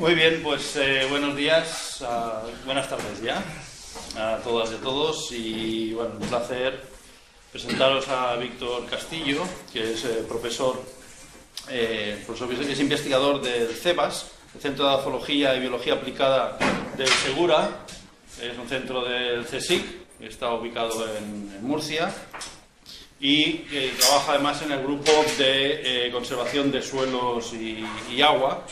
Muy bien, pues buenos días, buenas tardes ya a todas y a todos, y bueno, un placer presentaros a Víctor Castillo, que es profesor, es investigador del CEBAS, el Centro de Zoología y Biología Aplicada del Segura. Es un centro del CSIC, que está ubicado en Murcia, y que trabaja además en el grupo de conservación de suelos y agua.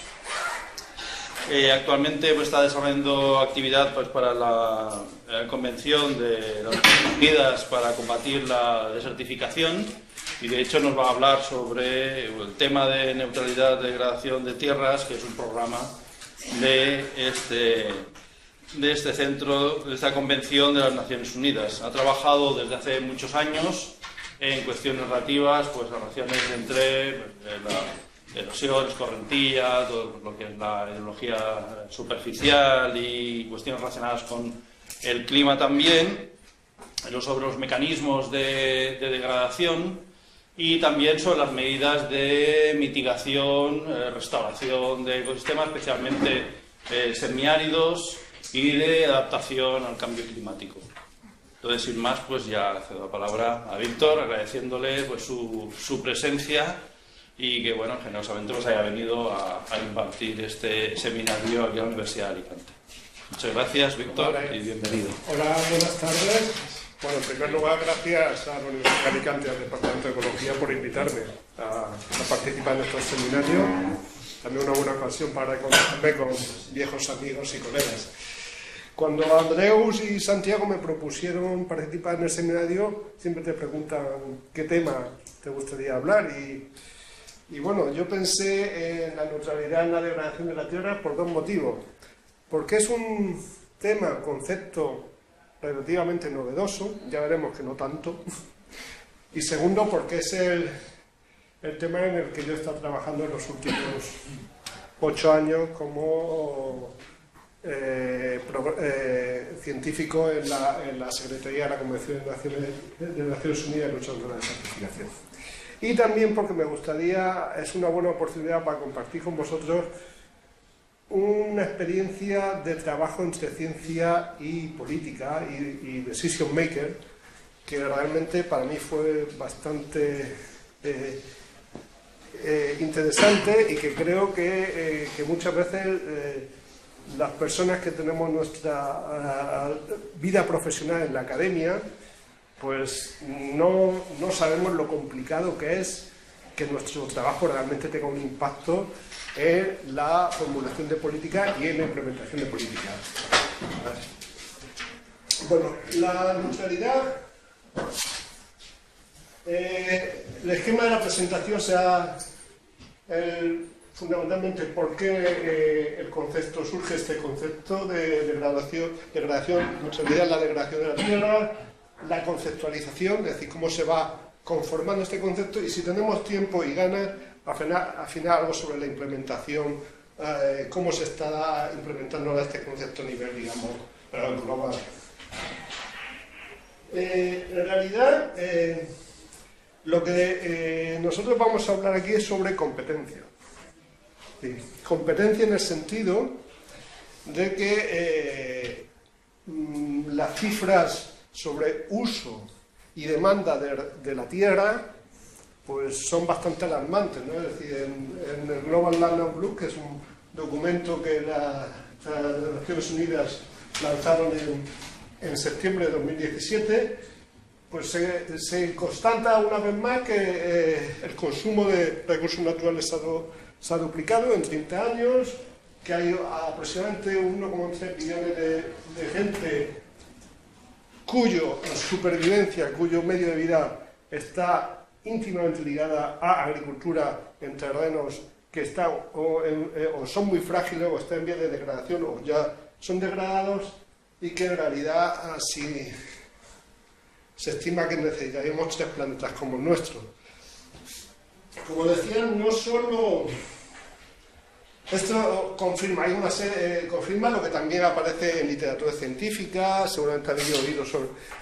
Actualmente está desarrollando actividad para la Convención de las Naciones Unidas para combatir la desertificación, y de hecho nos va a hablar sobre el tema de neutralidad de degradación de tierras, que es un programa de este centro, de esta Convención de las Naciones Unidas. Ha trabajado desde hace muchos años en cuestiones relativas, pues relaciones entre erosión, escorrentía, todo lo que es la hidrología superficial y cuestiones relacionadas con el clima también, sobre los mecanismos de degradación, y también sobre las medidas de mitigación, restauración de ecosistemas, especialmente semiáridos, y de adaptación al cambio climático. Entonces, sin más, pues ya cedo la palabra a Víctor, agradeciéndole pues su presencia, y que, bueno, generosamente nos haya venido a impartir este seminario aquí a la Universidad de Alicante. Muchas gracias, Víctor, y bienvenido. Hola, buenas tardes. Bueno, en primer lugar, gracias a la Universidad de Alicante y al Departamento de Ecología por invitarme a participar en estos seminarios. También una buena ocasión para reconocerme con viejos amigos y colegas. Cuando Andreus y Santiago me propusieron participar en el seminario, siempre te preguntan qué tema te gustaría hablar, y bueno, yo pensé en la neutralidad en la degradación de la tierra por dos motivos. Porque es un tema, concepto relativamente novedoso, ya veremos que no tanto. Y segundo, porque es el tema en el que yo he estado trabajando en los últimos 8 años como científico en la Secretaría de la Convención de Naciones Unidas de lucha contra la desertificación. Y también porque me gustaría, es una buena oportunidad para compartir con vosotros una experiencia de trabajo entre ciencia y política y decision maker, que realmente para mí fue bastante interesante, y que creo que muchas veces las personas que tenemos nuestra vida profesional en la academia, pues no sabemos lo complicado que es que nuestro trabajo realmente tenga un impacto en la formulación de política y en la implementación de política. Bueno, la neutralidad, el esquema de la presentación será fundamentalmente por qué el concepto surge, este concepto de degradación, neutralidad en la degradación de la tierra, la conceptualización, es decir, cómo se va conformando este concepto, y si tenemos tiempo y ganas, afinar algo sobre la implementación, cómo se está implementando este concepto a nivel, digamos, global. En realidad, lo que nosotros vamos a hablar aquí es sobre competencia. Sí, competencia en el sentido de que las cifras sobre uso y demanda de la tierra pues son bastante alarmantes, ¿no? Es decir, en el Global Land Outlook, que es un documento que las Naciones Unidas lanzaron en septiembre de 2017, pues se constata una vez más que el consumo de recursos naturales se ha duplicado en 30 años, que hay aproximadamente 1,3 billones de gente cuya supervivencia, cuyo medio de vida está íntimamente ligada a agricultura en terrenos que están o son muy frágiles, o están en vías de degradación, o ya son degradados, y que en realidad así se estima que necesitaríamos 3 planetas como el nuestro. Como decía, no solo esto confirma, confirma lo que también aparece en literatura científica. Seguramente habéis oído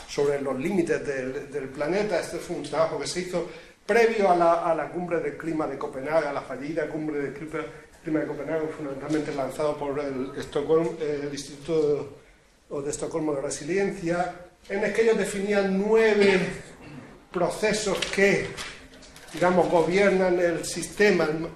sobre los límites del planeta. Este fue un trabajo que se hizo previo a la cumbre del clima de Copenhague, a la fallida cumbre del clima clima de Copenhague, fundamentalmente lanzado por el Instituto de Estocolmo de Resiliencia, en el que ellos definían 9 procesos que, digamos, gobiernan el sistema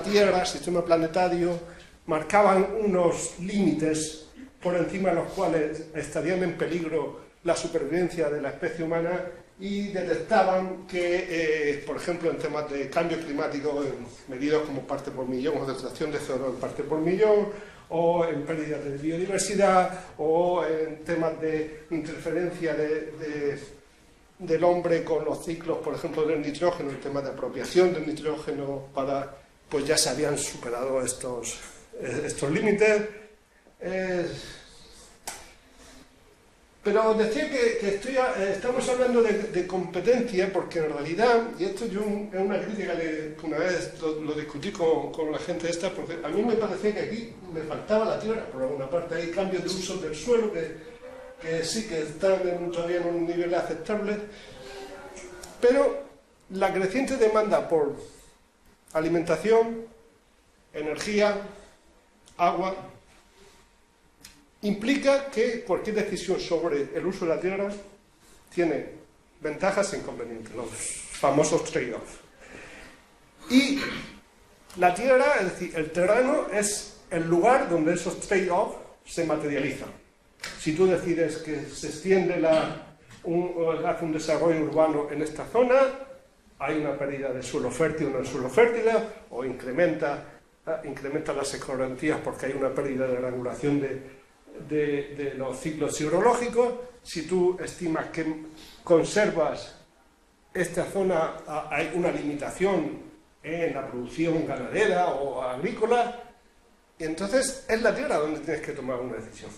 Tierra, el sistema planetario, marcaban unos límites por encima de los cuales estarían en peligro la supervivencia de la especie humana, y detectaban que, por ejemplo, en temas de cambio climático, medidos como parte por millón o de extracción de CO2 en parte por millón, o en pérdidas de biodiversidad, o en temas de interferencia del hombre con los ciclos, por ejemplo, del nitrógeno, el tema de apropiación del nitrógeno, pues ya se habían superado estos límites. Pero decía que estamos hablando de competencia, porque en realidad, y esto yo es una crítica que una vez lo discutí con la gente esta, porque a mí me parecía que aquí me faltaba la tierra. Por alguna parte hay cambios de uso del suelo que sí que están todavía en un nivel aceptable, pero la creciente demanda por alimentación, energía, agua, implica que cualquier decisión sobre el uso de la tierra tiene ventajas e inconvenientes, los famosos trade-offs. Y la tierra, es decir, el terreno, es el lugar donde esos trade-offs se materializan. Si tú decides que se extiende hace un desarrollo urbano en esta zona, hay una pérdida de suelo fértil o no suelo fértil, o incrementa las escorrentías porque hay una pérdida de regulación de los ciclos hidrológicos. Si tú estimas que conservas esta zona, hay una limitación en la producción ganadera o agrícola, y entonces es la tierra donde tienes que tomar una decisión.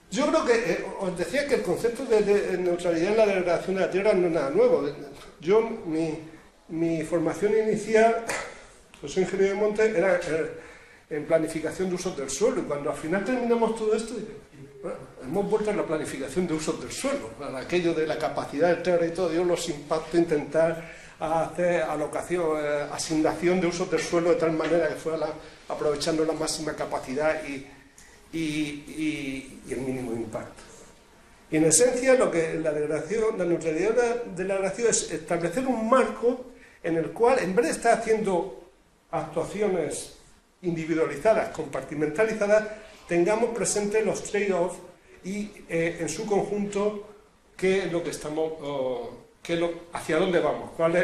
Yo creo que, os decía que el concepto de neutralidad en la degradación de la tierra no es nada nuevo. Yo, mi formación inicial, pues soy ingeniero de monte, era en planificación de usos del suelo, y cuando al final terminamos todo esto, bueno, hemos vuelto a la planificación de usos del suelo, a aquello de la capacidad del territorio, los impactos, intentar hacer asignación de usos del suelo de tal manera que fuera aprovechando la máxima capacidad y el mínimo impacto. Y en esencia lo que la neutralidad de la degradación es establecer un marco en el cual, en vez de estar haciendo actuaciones individualizadas, compartimentalizadas, tengamos presentes los trade-offs y en su conjunto qué es lo que estamos, hacia dónde vamos, cuál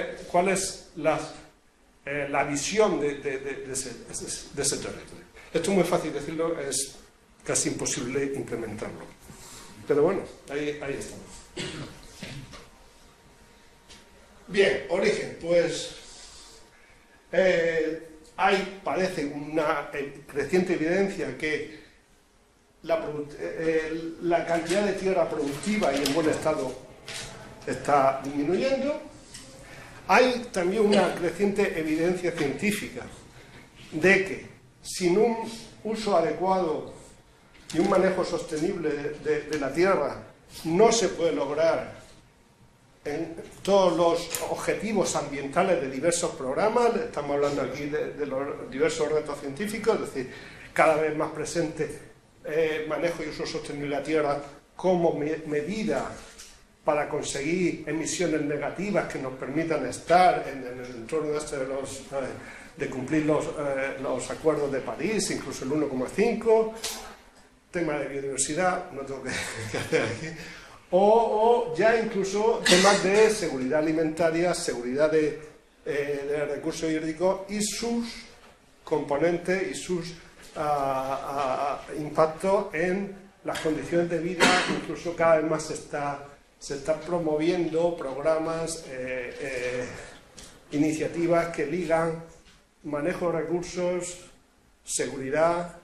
es la visión de ese territorio. Esto es muy fácil decirlo, es casi imposible implementarlo. Pero bueno, ahí estamos. Bien, origen, pues parece una creciente evidencia que la cantidad de tierra productiva y en buen estado está disminuyendo. Hay también una creciente evidencia científica de que sin un uso adecuado y un manejo sostenible de la tierra no se puede lograr en todos los objetivos ambientales de diversos programas. Estamos hablando aquí de los diversos retos científicos, es decir, cada vez más presente manejo y uso sostenible de la tierra como medida para conseguir emisiones negativas que nos permitan estar en el entorno de cumplir los acuerdos de París, incluso el 1,5, tema de biodiversidad, no tengo que hacer aquí, o ya incluso temas de seguridad alimentaria, seguridad de recursos hídricos y sus componentes y sus impactos en las condiciones de vida. Incluso cada vez más se está promoviendo programas, iniciativas que ligan manejo de recursos, seguridad,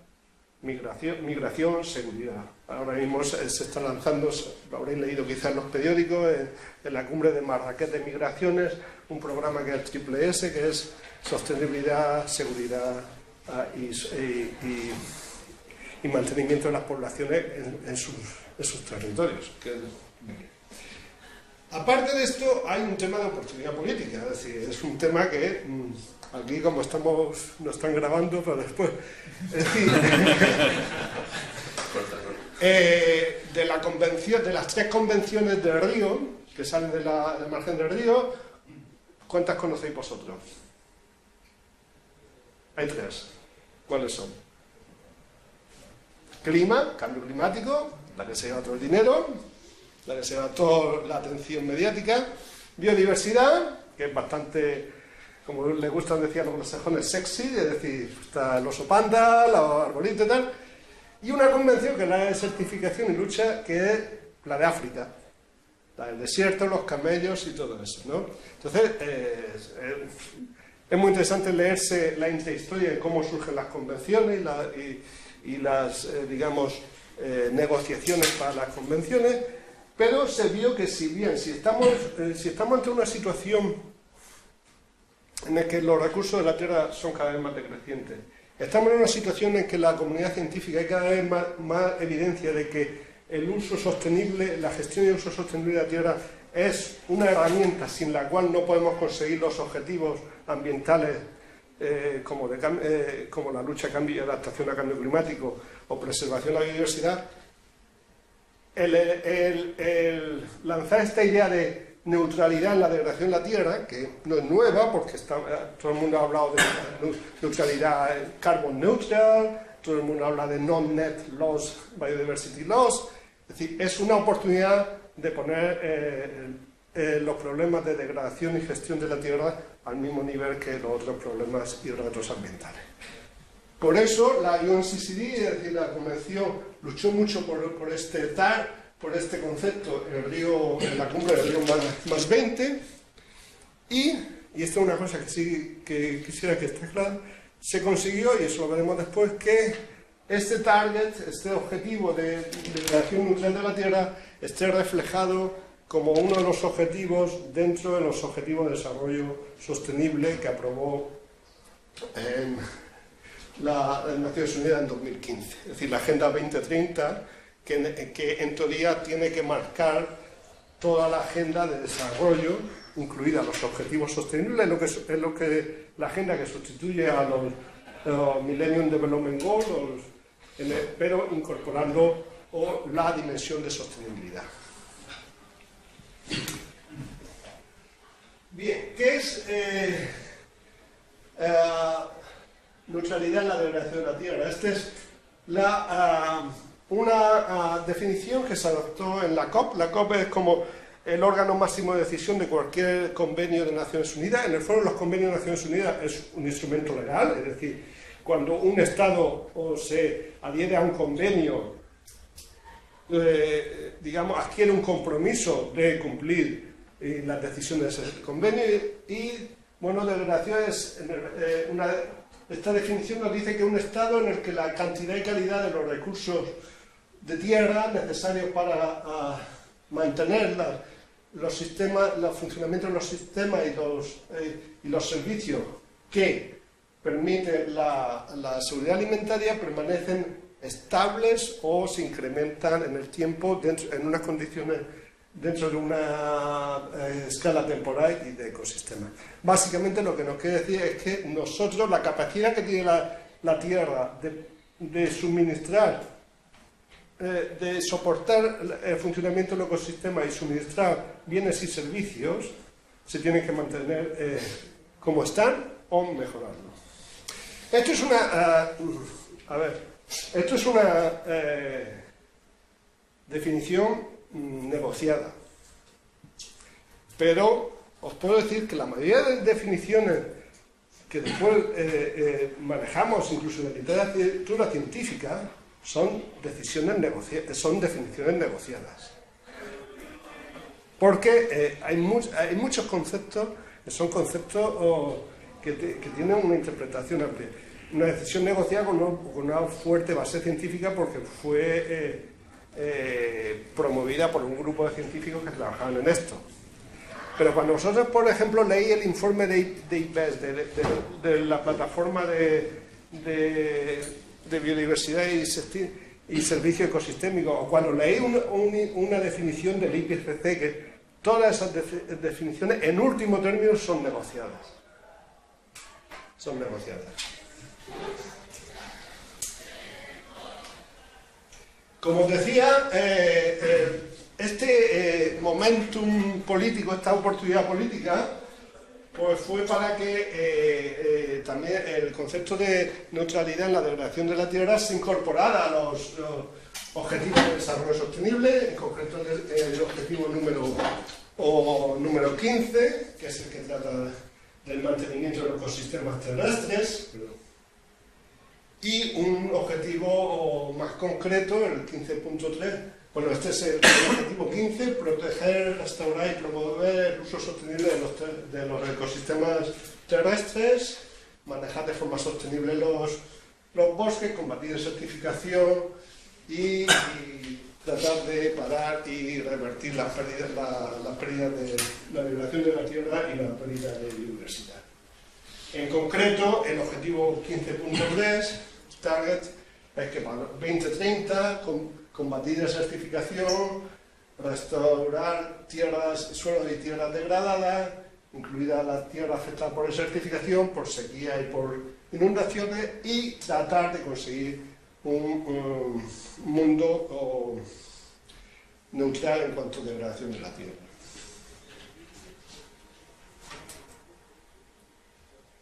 migración, seguridad. Ahora mismo se está lanzando, lo habréis leído quizás en los periódicos, en la cumbre de Marrakech de Migraciones, un programa que es el Triple S, que es sostenibilidad, seguridad y mantenimiento de las poblaciones en sus territorios. Aparte de esto, hay un tema de oportunidad política, es decir, es un tema que aquí, como nos están grabando, pero después, es decir, de la convención, de las 3 convenciones de Río, que salen de la margen del río, ¿cuántas conocéis vosotros? Hay 3. ¿Cuáles son? Clima, cambio climático, la que se lleva todo el dinero, la que se lleva toda la atención mediática. Biodiversidad, que es bastante, como les gustan decir a los anglosajones, sexy, es decir, está el oso panda, los arbolitos y tal. Y una convención que es la de desertificación y lucha, que es la de África. La del desierto, los camellos y todo eso, ¿no? Entonces, es muy interesante leerse la intrahistoria de cómo surgen las convenciones y las, digamos, negociaciones para las convenciones, pero se vio que si estamos ante una situación en la que los recursos de la Tierra son cada vez más decrecientes, estamos en una situación en que la comunidad científica hay cada vez más evidencia de que el uso sostenible, la gestión y el uso sostenible de la Tierra es una herramienta sin la cual no podemos conseguir los objetivos ambientales como la lucha y adaptación al cambio climático o preservación de la biodiversidad. El lanzar esta idea de neutralidad en la degradación de la Tierra, que no es nueva porque todo el mundo ha hablado de neutralidad carbon neutral, todo el mundo habla de non-net loss, biodiversity loss, es decir, es una oportunidad de poner los problemas de degradación y gestión de la Tierra al mismo nivel que los otros problemas y retos ambientales. Por eso la UNCCD, es decir, la Convención, luchó mucho por este TAR, por este concepto en la cumbre del Río más 20, y esta es una cosa que sí que quisiera que esté clara, se consiguió, y eso lo veremos después, que este target, este objetivo de degradación neutral de la Tierra, esté reflejado como uno de los objetivos dentro de los objetivos de desarrollo sostenible que aprobó las Naciones Unidas en 2015. Es decir, la Agenda 2030, que en teoría tiene que marcar toda la agenda de desarrollo, incluida los objetivos sostenibles, es lo que la agenda que sustituye a los Millennium Development Goals, pero incorporando la dimensión de sostenibilidad. Bien, ¿qué es neutralidad en la degradación de la Tierra? Esta es una definición que se adoptó en la COP. La COP es como el órgano máximo de decisión de cualquier convenio de Naciones Unidas. En el foro de los convenios de Naciones Unidas es un instrumento legal, es decir, cuando un Estado se adhiere a un convenio, digamos, adquiere un compromiso de cumplir las decisiones del convenio y, bueno, degradación es esta definición nos dice que un Estado en el que la cantidad y calidad de los recursos de tierra necesarios para mantener los sistemas, el funcionamiento de los sistemas y los servicios que permiten la seguridad alimentaria permanecen estables o se incrementan en el tiempo en unas condiciones dentro de una escala temporal y de ecosistema. Básicamente lo que nos quiere decir es que nosotros, la capacidad que tiene la Tierra de suministrar, de soportar el funcionamiento del ecosistema y suministrar bienes y servicios, se tienen que mantener como están o mejorarlo. Esto es una definición negociada, pero os puedo decir que la mayoría de definiciones que después manejamos, incluso en la literatura científica, son definiciones negociadas, porque hay muchos conceptos que son conceptos que tienen una interpretación amplia. Una decisión negociada con una fuerte base científica porque fue promovida por un grupo de científicos que trabajaban en esto. Pero cuando vosotros, por ejemplo, leéis el informe de IPBES, de la plataforma de biodiversidad y servicio ecosistémico, o cuando leéis una definición del IPCC, que todas esas definiciones, en último término, son negociadas. Son negociadas. Como os decía, este momentum político, esta oportunidad política, pues fue para que también el concepto de neutralidad en la degradación de la tierra se incorporara a los objetivos de desarrollo sostenible, en concreto el objetivo número 15, que es el que trata del mantenimiento de los ecosistemas terrestres, y un objetivo más concreto, el 15.3. Bueno, este es el objetivo 15, proteger, restaurar y promover el uso sostenible de los ecosistemas terrestres, manejar de forma sostenible los bosques, combatir desertificación y tratar de parar y revertir las pérdidas de la degradación de la tierra y la pérdida de biodiversidad. En concreto, el objetivo 15.3, target, es que para 2030 combatir desertificación, restaurar suelos y tierras degradadas, incluida la tierra afectada por desertificación, por sequía y por inundaciones, y tratar de conseguir un mundo neutral en cuanto a degradación de la tierra.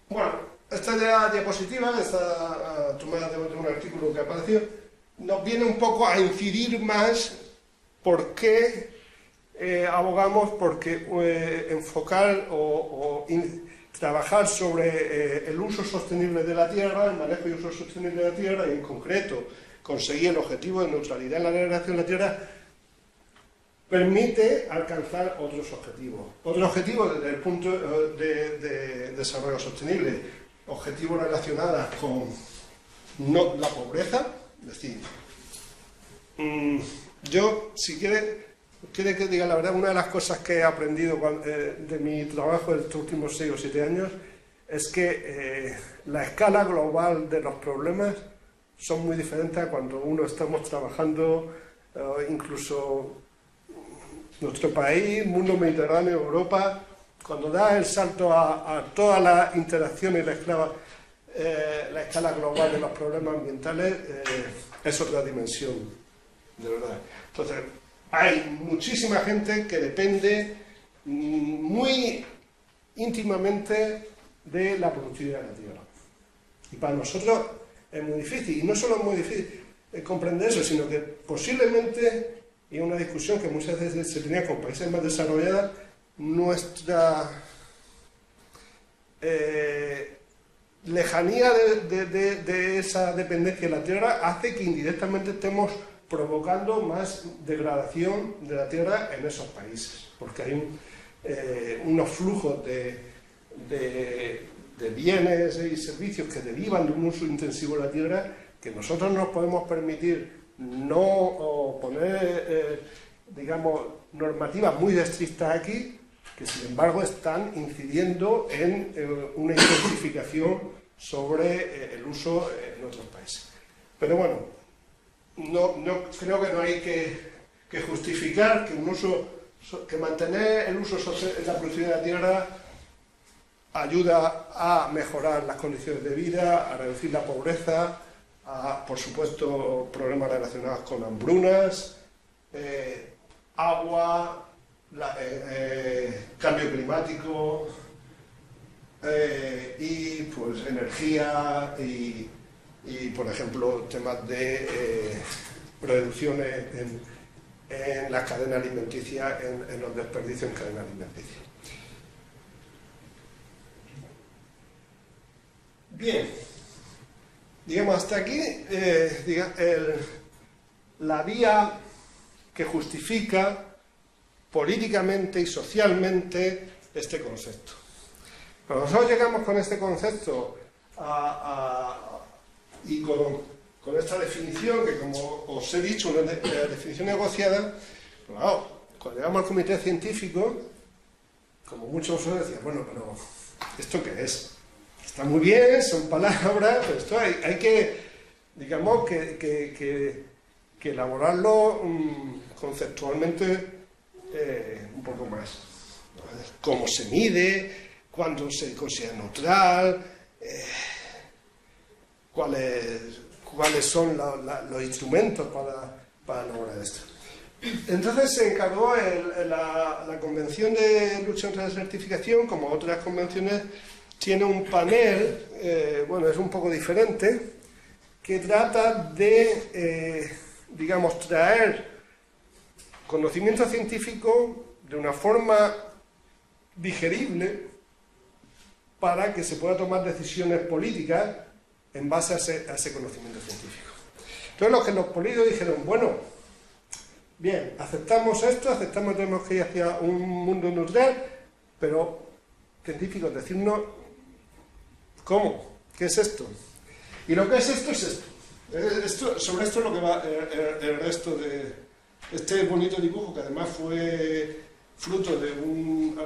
Bueno, esta diapositiva, esta tomada de un artículo que apareció, nos viene un poco a incidir más por qué abogamos porque enfocar o trabajar sobre el uso sostenible de la tierra, el manejo y uso sostenible de la tierra, y en concreto conseguir el objetivo de neutralidad en la degradación de la tierra, permite alcanzar otros objetivos. Otros objetivos desde el punto de desarrollo sostenible, objetivos relacionados con la pobreza, es decir, yo, si quiere que diga la verdad, una de las cosas que he aprendido de mi trabajo de estos últimos 6 o 7 años es que la escala global de los problemas son muy diferentes a cuando estamos trabajando, incluso nuestro país, mundo mediterráneo, Europa, cuando da el salto a toda la interacción y la escala global de los problemas ambientales, es otra dimensión, de verdad. Entonces, hay muchísima gente que depende muy íntimamente de la productividad de la tierra. Y para nosotros es muy difícil, y no solo es muy difícil comprender eso, sino que posiblemente, y una discusión que muchas veces se tenía con países más desarrollados, nuestra lejanía de esa dependencia de la tierra hace que indirectamente estemos provocando más degradación de la tierra en esos países, porque hay unos flujos de bienes y servicios que derivan de un uso intensivo de la tierra que nosotros no nos podemos permitir no poner, digamos, normativas muy estrictas aquí, que sin embargo están incidiendo en una intensificación sobre el uso en otros países. Pero bueno, no creo que no hay que justificar que mantener el uso en la productividad de la tierra ayuda a mejorar las condiciones de vida, a reducir la pobreza, a, por supuesto, problemas relacionados con hambrunas, agua, cambio climático y pues energía y por ejemplo temas de reducciones en la cadena alimenticia, en los desperdicios en cadena alimenticia. Bien, digamos hasta aquí la vía que justifica políticamente y socialmente este concepto. Cuando nosotros llegamos con este concepto y con esta definición, que como os he dicho, una definición negociada, claro, cuando llegamos al comité científico, como muchos decían, bueno, pero ¿esto qué es? Está muy bien, son palabras, pero esto hay que, digamos, que elaborarlo conceptualmente un poco más. Cómo se mide, cuándo se considera neutral, cuáles son los instrumentos para lograr esto. Entonces se encargó la Convención de Lucha contra la Desertificación, como otras convenciones, tiene un panel, bueno, es un poco diferente, que trata de, digamos, traer conocimiento científico de una forma digerible para que se pueda tomar decisiones políticas en base a ese conocimiento científico. Entonces los políticos dijeron, bueno, bien, aceptamos esto, aceptamos que tenemos que ir hacia un mundo neutral, pero científicos, decirnos cómo, qué es esto. Y lo que es esto es esto. Sobre esto es lo que va el resto de este bonito dibujo, que además fue fruto de un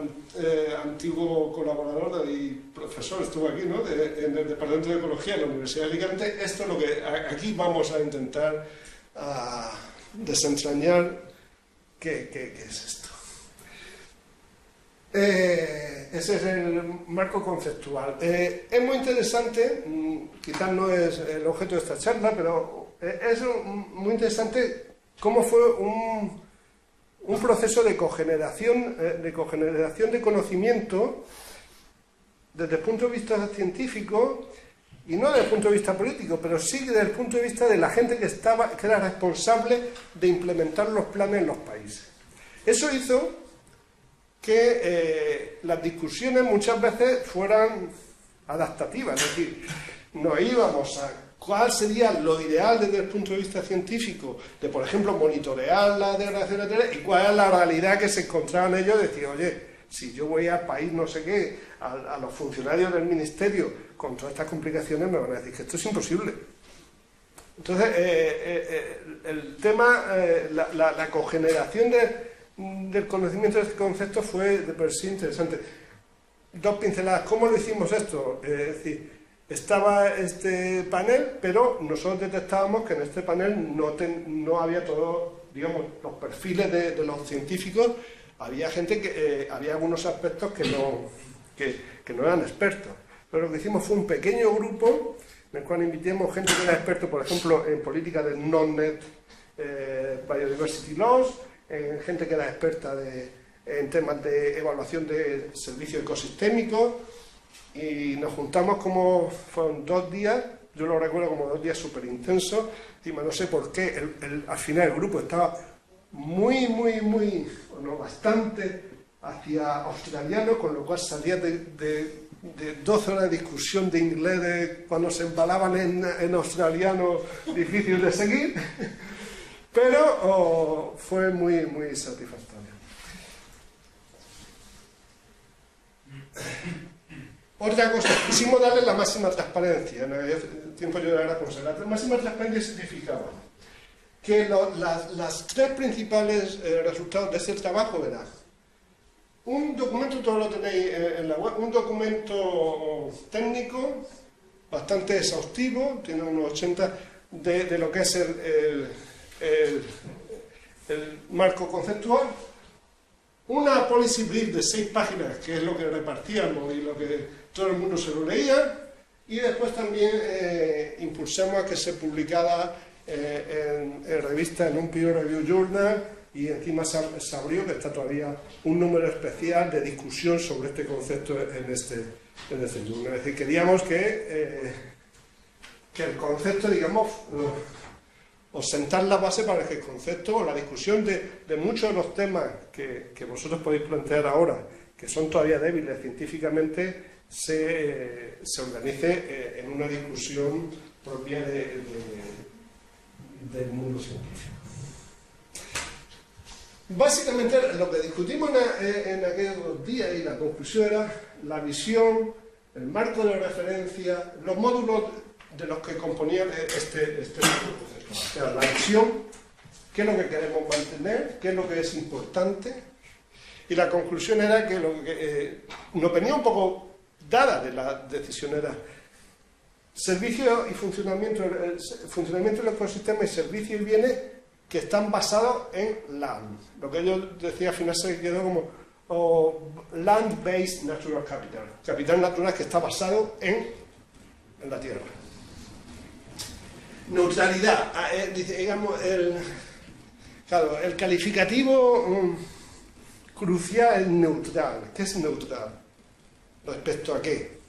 antiguo colaborador y profesor, estuvo aquí, ¿no?, en el Departamento de Ecología de la Universidad de Alicante. Esto es lo que aquí vamos a intentar desentrañar qué es esto. Ese es el marco conceptual. Es muy interesante, quizás no es el objeto de esta charla, pero es muy interesante cómo fue un proceso de cogeneración de conocimiento desde el punto de vista científico, y no desde el punto de vista político, pero sí desde el punto de vista de la gente que era responsable de implementar los planes en los países. Eso hizo que las discusiones muchas veces fueran adaptativas, es decir, nos íbamos a cuál sería lo ideal desde el punto de vista científico de, por ejemplo, monitorear la degradación de la tierra, y cuál es la realidad que se encontraban ellos, decir, oye, si yo voy al país no sé qué, a los funcionarios del ministerio con todas estas complicaciones me van a decir que esto es imposible. Entonces, el tema, la cogeneración del conocimiento de este concepto fue de per sí interesante. Dos pinceladas. ¿Cómo lo hicimos esto? Es decir, estaba este panel, pero nosotros detectábamos que en este panel no había todos, digamos, los perfiles de los científicos. Había gente que había algunos aspectos que no eran expertos. Pero lo que hicimos fue un pequeño grupo en el cual invitamos gente que era experto, por ejemplo, en política del non-net biodiversity laws, gente que era experta en temas de evaluación de servicios ecosistémicos, y nos juntamos como fueron 2 días, yo lo recuerdo como 2 días súper intensos. Encima no sé por qué, al final el grupo estaba bastante hacia australiano, con lo cual salía de 12 horas de discusión de inglés cuando se embalaban en australiano, difícil de seguir, pero fue muy satisfactorio. Otra cosa, quisimos darle la máxima transparencia. En aquel tiempo yo era responsable. La máxima transparencia significaba que las 3 principales resultados de ese trabajo eran un documento, todo lo tenéis en la web, un documento técnico bastante exhaustivo, tiene unos 80 de lo que es el marco conceptual, una policy brief de 6 páginas, que es lo que repartíamos y lo que todo el mundo se lo leía, y después también impulsamos a que se publicara en revista, en un peer review journal, y encima se abrió, que está todavía, un número especial de discusión sobre este concepto en este journal. Es decir, queríamos que el concepto, digamos, o sentar la base para que el concepto o la discusión de muchos de los temas que vosotros podéis plantear ahora, que son todavía débiles científicamente, se organice en una discusión propia del mundo científico. Básicamente lo que discutimos en aquellos días, y la conclusión era la visión, el marco de referencia, los módulos de los que componían este concepto. La visión, qué es lo que queremos mantener, qué es lo que es importante, y la conclusión era que lo que nos venía un poco dada de la decisión era servicio y funcionamiento del ecosistema, y servicio y bienes que están basados en land. Lo que yo decía al final se quedó como land-based natural capital. Capital natural que está basado en la tierra. Neutralidad. Digamos, el calificativo crucial es neutral. ¿Qué es neutral? ¿Respecto a qué?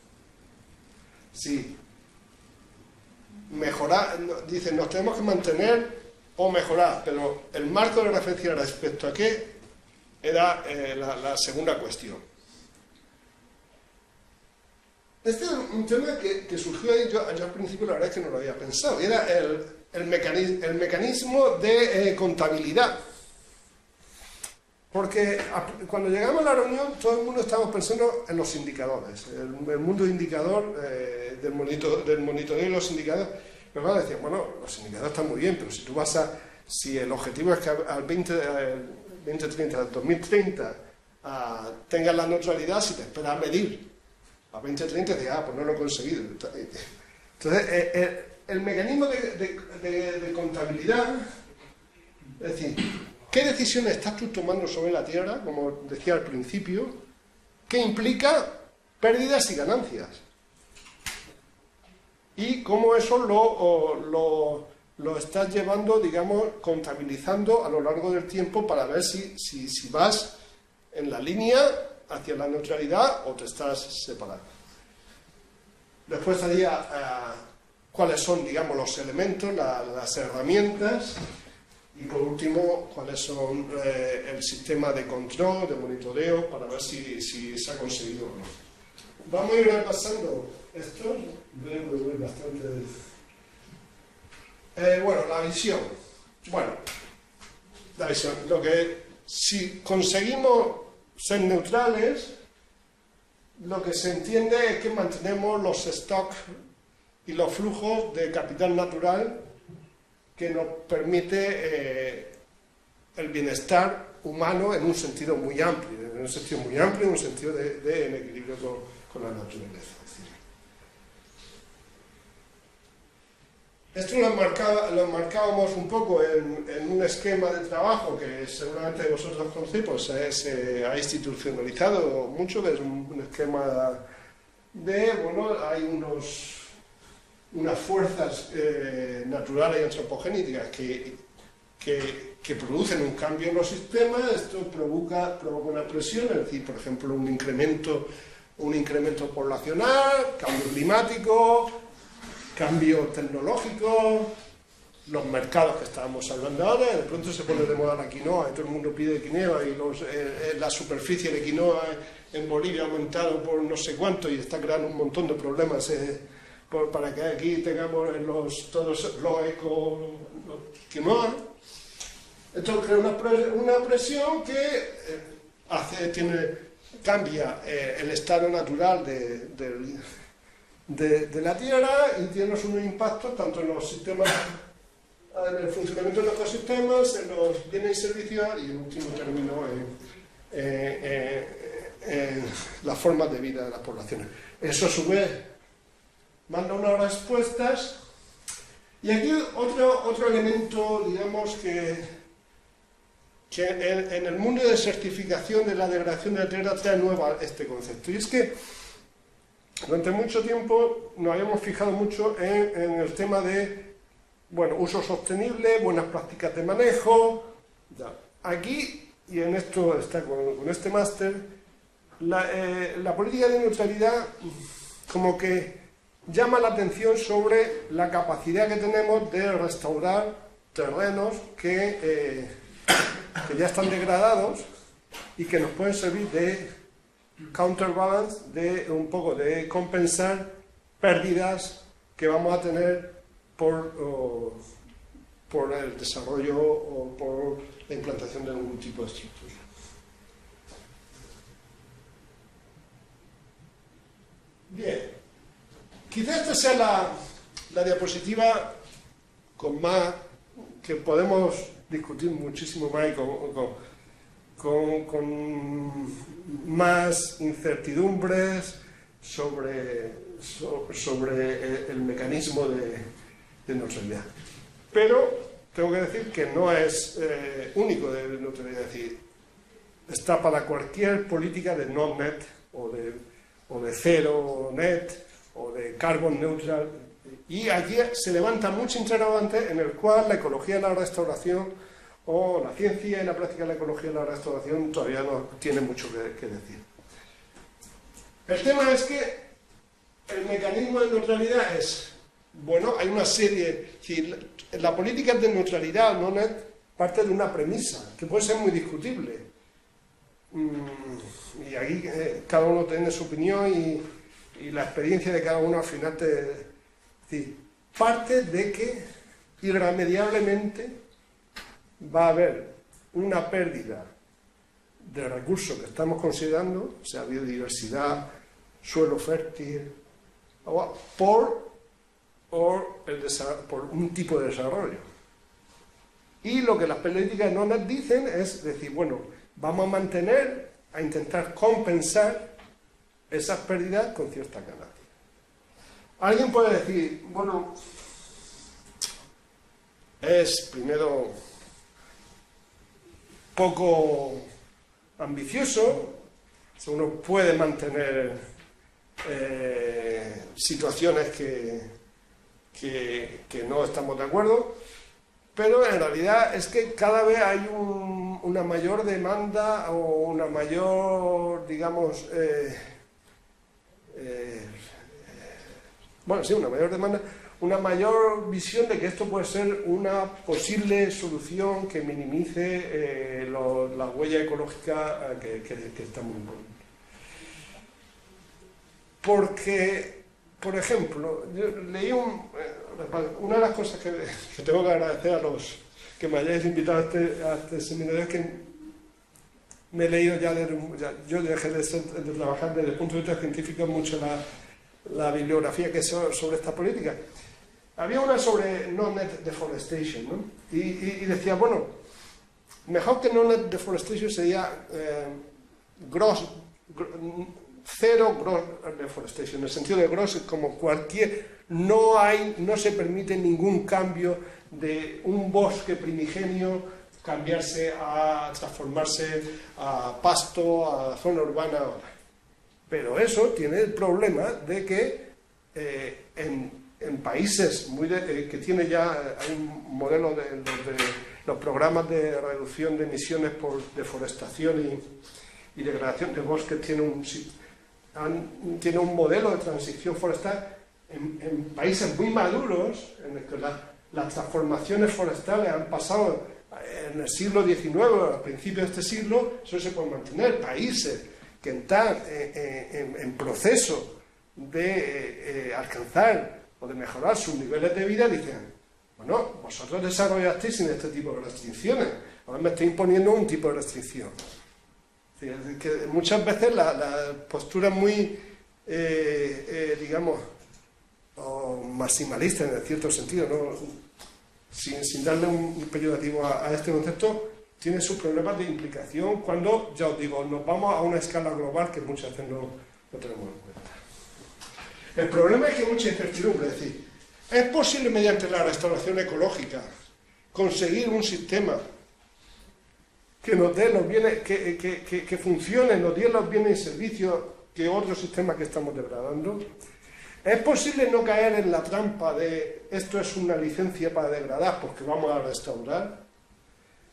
Sí. Mejorar, dice, nos tenemos que mantener o mejorar, pero el marco de referencia respecto a qué era la segunda cuestión. Este es un tema que surgió ahí, yo al principio la verdad es que no lo había pensado, y era el mecanismo de contabilidad. Porque cuando llegamos a la reunión todo el mundo estábamos pensando en los indicadores, el mundo indicador del monitoreo de los indicadores. Pero claro, decían, bueno, los indicadores están muy bien, pero si el objetivo es que al 2030, al 2030 tengas la neutralidad, si te esperas a medir a 2030, dices, pues no lo he conseguido. Entonces, el mecanismo de contabilidad, es decir, ¿qué decisiones estás tú tomando sobre la Tierra, como decía al principio, que implica pérdidas y ganancias? Y cómo eso lo estás llevando, digamos, contabilizando a lo largo del tiempo para ver si vas en la línea hacia la neutralidad o te estás separando. Después estaría cuáles son, digamos, los elementos, las herramientas. Y por último, cuáles son el sistema de control, de monitoreo, para ver si se ha conseguido o no. Vamos a ir repasando esto. Veo bastante. Bueno, la visión. Bueno, la visión. Si conseguimos ser neutrales, lo que se entiende es que mantenemos los stocks y los flujos de capital natural que nos permite el bienestar humano en un sentido muy amplio, en un sentido de en equilibrio con la naturaleza. Esto lo marcábamos un poco en un esquema de trabajo que seguramente vosotros conocéis, pues se ha institucionalizado mucho, que es un esquema de, bueno, hay unas fuerzas naturales y antropogénicas que producen un cambio en los sistemas. Esto provoca una presión, es decir, por ejemplo, un incremento poblacional, cambio climático, cambio tecnológico, los mercados que estábamos hablando ahora. De pronto se pone de moda la quinoa y todo el mundo pide quinoa y la superficie de quinoa en Bolivia ha aumentado por no sé cuánto y está creando un montón de problemas para que aquí tengamos todos los eco-quinoa. Esto crea una presión que cambia el estado natural de la Tierra y tiene unos impactos tanto en los sistemas, en el funcionamiento de los ecosistemas, en los bienes y servicios y en último término en las formas de vida de las poblaciones. Eso a su vez manda unas respuestas. Y aquí otro elemento, digamos, que en el mundo de certificación de la degradación de la tierra trae nueva este concepto. Y es que durante mucho tiempo nos habíamos fijado mucho en el tema de, bueno, uso sostenible, buenas prácticas de manejo. Aquí, y en esto está con este máster, la política de neutralidad como que llama la atención sobre la capacidad que tenemos de restaurar terrenos que ya están degradados y que nos pueden servir de counterbalance, de un poco de compensar pérdidas que vamos a tener por el desarrollo o por la implantación de algún tipo de estructura. Bien, quizás esta sea la diapositiva con más que podemos discutir muchísimo más y con más incertidumbres sobre el mecanismo de neutralidad. Pero tengo que decir que no es único de neutralidad, es decir, está para cualquier política de no-net o de cero net o de carbon neutral, y allí se levanta mucho interrogante en el cual la ecología de la restauración o la ciencia y la práctica de la ecología de la restauración todavía no tiene mucho que decir. El tema es que el mecanismo de neutralidad es, bueno, hay una serie, si la política de neutralidad no net parte de una premisa que puede ser muy discutible, y aquí cada uno tiene su opinión y la experiencia de cada uno al final parte de que irremediablemente va a haber una pérdida de recursos que estamos considerando, o sea, biodiversidad, suelo fértil, agua, por un tipo de desarrollo. Y lo que las políticas no nos dicen es decir, bueno, vamos a intentar compensar esas pérdidas con cierta ganancia. Alguien puede decir, bueno, es primero poco ambicioso, uno puede mantener situaciones que no estamos de acuerdo, pero en realidad es que cada vez hay una mayor demanda o una mayor, digamos, una mayor demanda, una mayor visión de que esto puede ser una posible solución que minimice la huella ecológica que está muy importante. Porque, por ejemplo, yo leí una de las cosas que tengo que agradecer a los que me hayáis invitado a este seminario es que me he leído yo dejé de trabajar desde el punto de vista científico mucho la bibliografía que es sobre esta política. Había una sobre no-net deforestation, ¿no? Y decía, bueno, mejor que no-net deforestation sería cero gross deforestation, en el sentido de gross es como no se permite ningún cambio de un bosque primigenio transformarse a pasto, a zona urbana. Pero eso tiene el problema de que en países que tiene ya, hay un modelo de los programas de reducción de emisiones por deforestación y degradación de bosques, tiene un modelo de transición forestal en países muy maduros, en el que las transformaciones forestales han pasado en el siglo XIX, a principios de este siglo, eso se puede mantener. Países que están en proceso de alcanzar o de mejorar sus niveles de vida, dicen, bueno, vosotros desarrollasteis sin este tipo de restricciones, ahora me estáis imponiendo un tipo de restricción. Es que muchas veces la postura es muy, digamos, maximalista en cierto sentido, ¿no? Sin darle un peyorativo a este concepto, tiene sus problemas de implicación cuando, ya os digo, nos vamos a una escala global que muchas veces no tenemos en cuenta. El problema es que hay mucha incertidumbre, es decir, ¿es posible mediante la restauración ecológica conseguir un sistema que nos dé los bienes, que funcione, nos dé los bienes y servicios que otros sistemas que estamos degradando? ¿Es posible no caer en la trampa de esto es una licencia para degradar porque vamos a restaurar?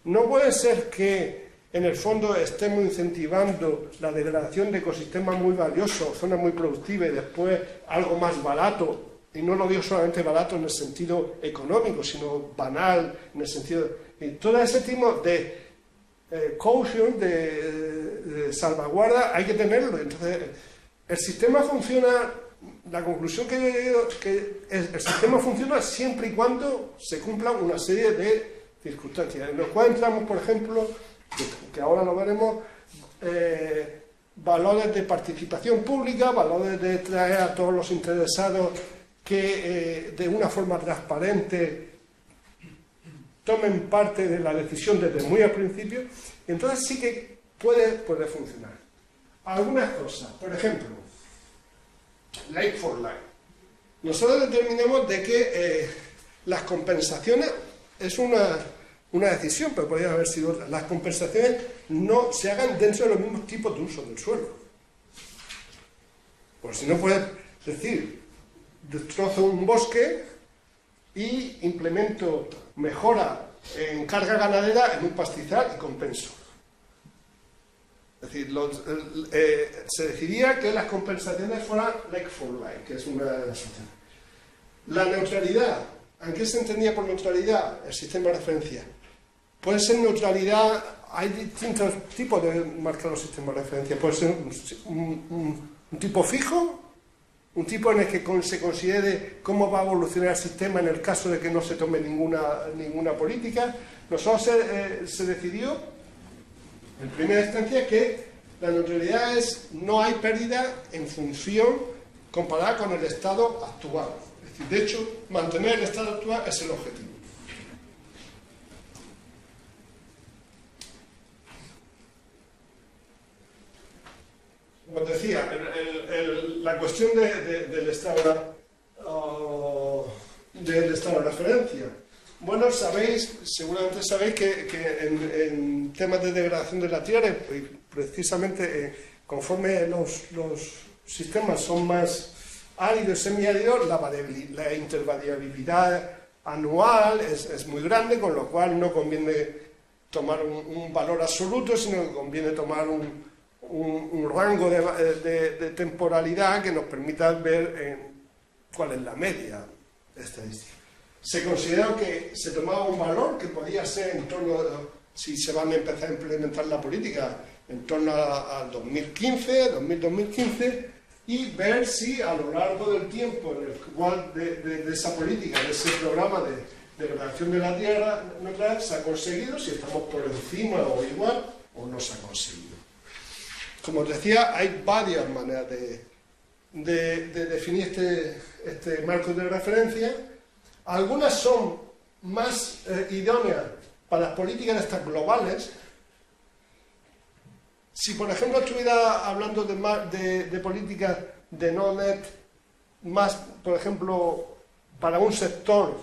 ¿No puede ser que en el fondo estemos incentivando la degradación de ecosistemas muy valiosos, zonas muy productivas y después algo más barato? Y no lo digo solamente barato en el sentido económico, sino banal en el sentido de todo ese tipo de caution, de salvaguarda, hay que tenerlo. Entonces, el sistema funciona. La conclusión que yo he llegado es que el sistema funciona siempre y cuando se cumplan una serie de circunstancias, en las cuales entramos, por ejemplo, que ahora lo veremos, valores de participación pública, valores de traer a todos los interesados que de una forma transparente tomen parte de la decisión desde muy al principio, y entonces sí que puede funcionar. Algunas cosas, por ejemplo, like for like. Nosotros determinamos de que las compensaciones, es una decisión, pero podría haber sido otra. Las compensaciones no se hagan dentro de los mismos tipos de uso del suelo. Pues si no puedes decir, destrozo un bosque y implemento mejora en carga ganadera en un pastizal y compenso. Es decir, se decidía que las compensaciones fueran like for like, que es una asociación. La neutralidad. ¿En qué se entendía por neutralidad? El sistema de referencia. Puede ser neutralidad, hay distintos tipos de marcar los sistemas de referencia. Puede ser un tipo fijo, un tipo en el que se considere cómo va a evolucionar el sistema en el caso de que no se tome ninguna política. Nosotros se decidió, en primera instancia, que la neutralidad es no hay pérdida en función comparada con el estado actual. Es decir, de hecho, mantener el estado actual es el objetivo. Como decía, la cuestión del estado de referencia. Bueno, seguramente sabéis que en temas de degradación de la tierra, precisamente conforme los sistemas son más áridos y semiáridos, la intervariabilidad anual es muy grande, con lo cual no conviene tomar un valor absoluto, sino que conviene tomar un rango de temporalidad que nos permita ver cuál es la media estadística. Se consideró que se tomaba un valor que podía ser en torno, si se van a empezar a implementar la política, en torno al 2015, y ver si a lo largo del tiempo en el cual de esa política, de ese programa de degradación de la tierra nuclear se ha conseguido, si estamos por encima o igual, o no se ha conseguido. Como os decía, hay varias maneras de definir este marco de referencia. Algunas son más idóneas para las políticas estas globales. Si, por ejemplo, estuviera hablando de políticas de no net, más, por ejemplo, para un sector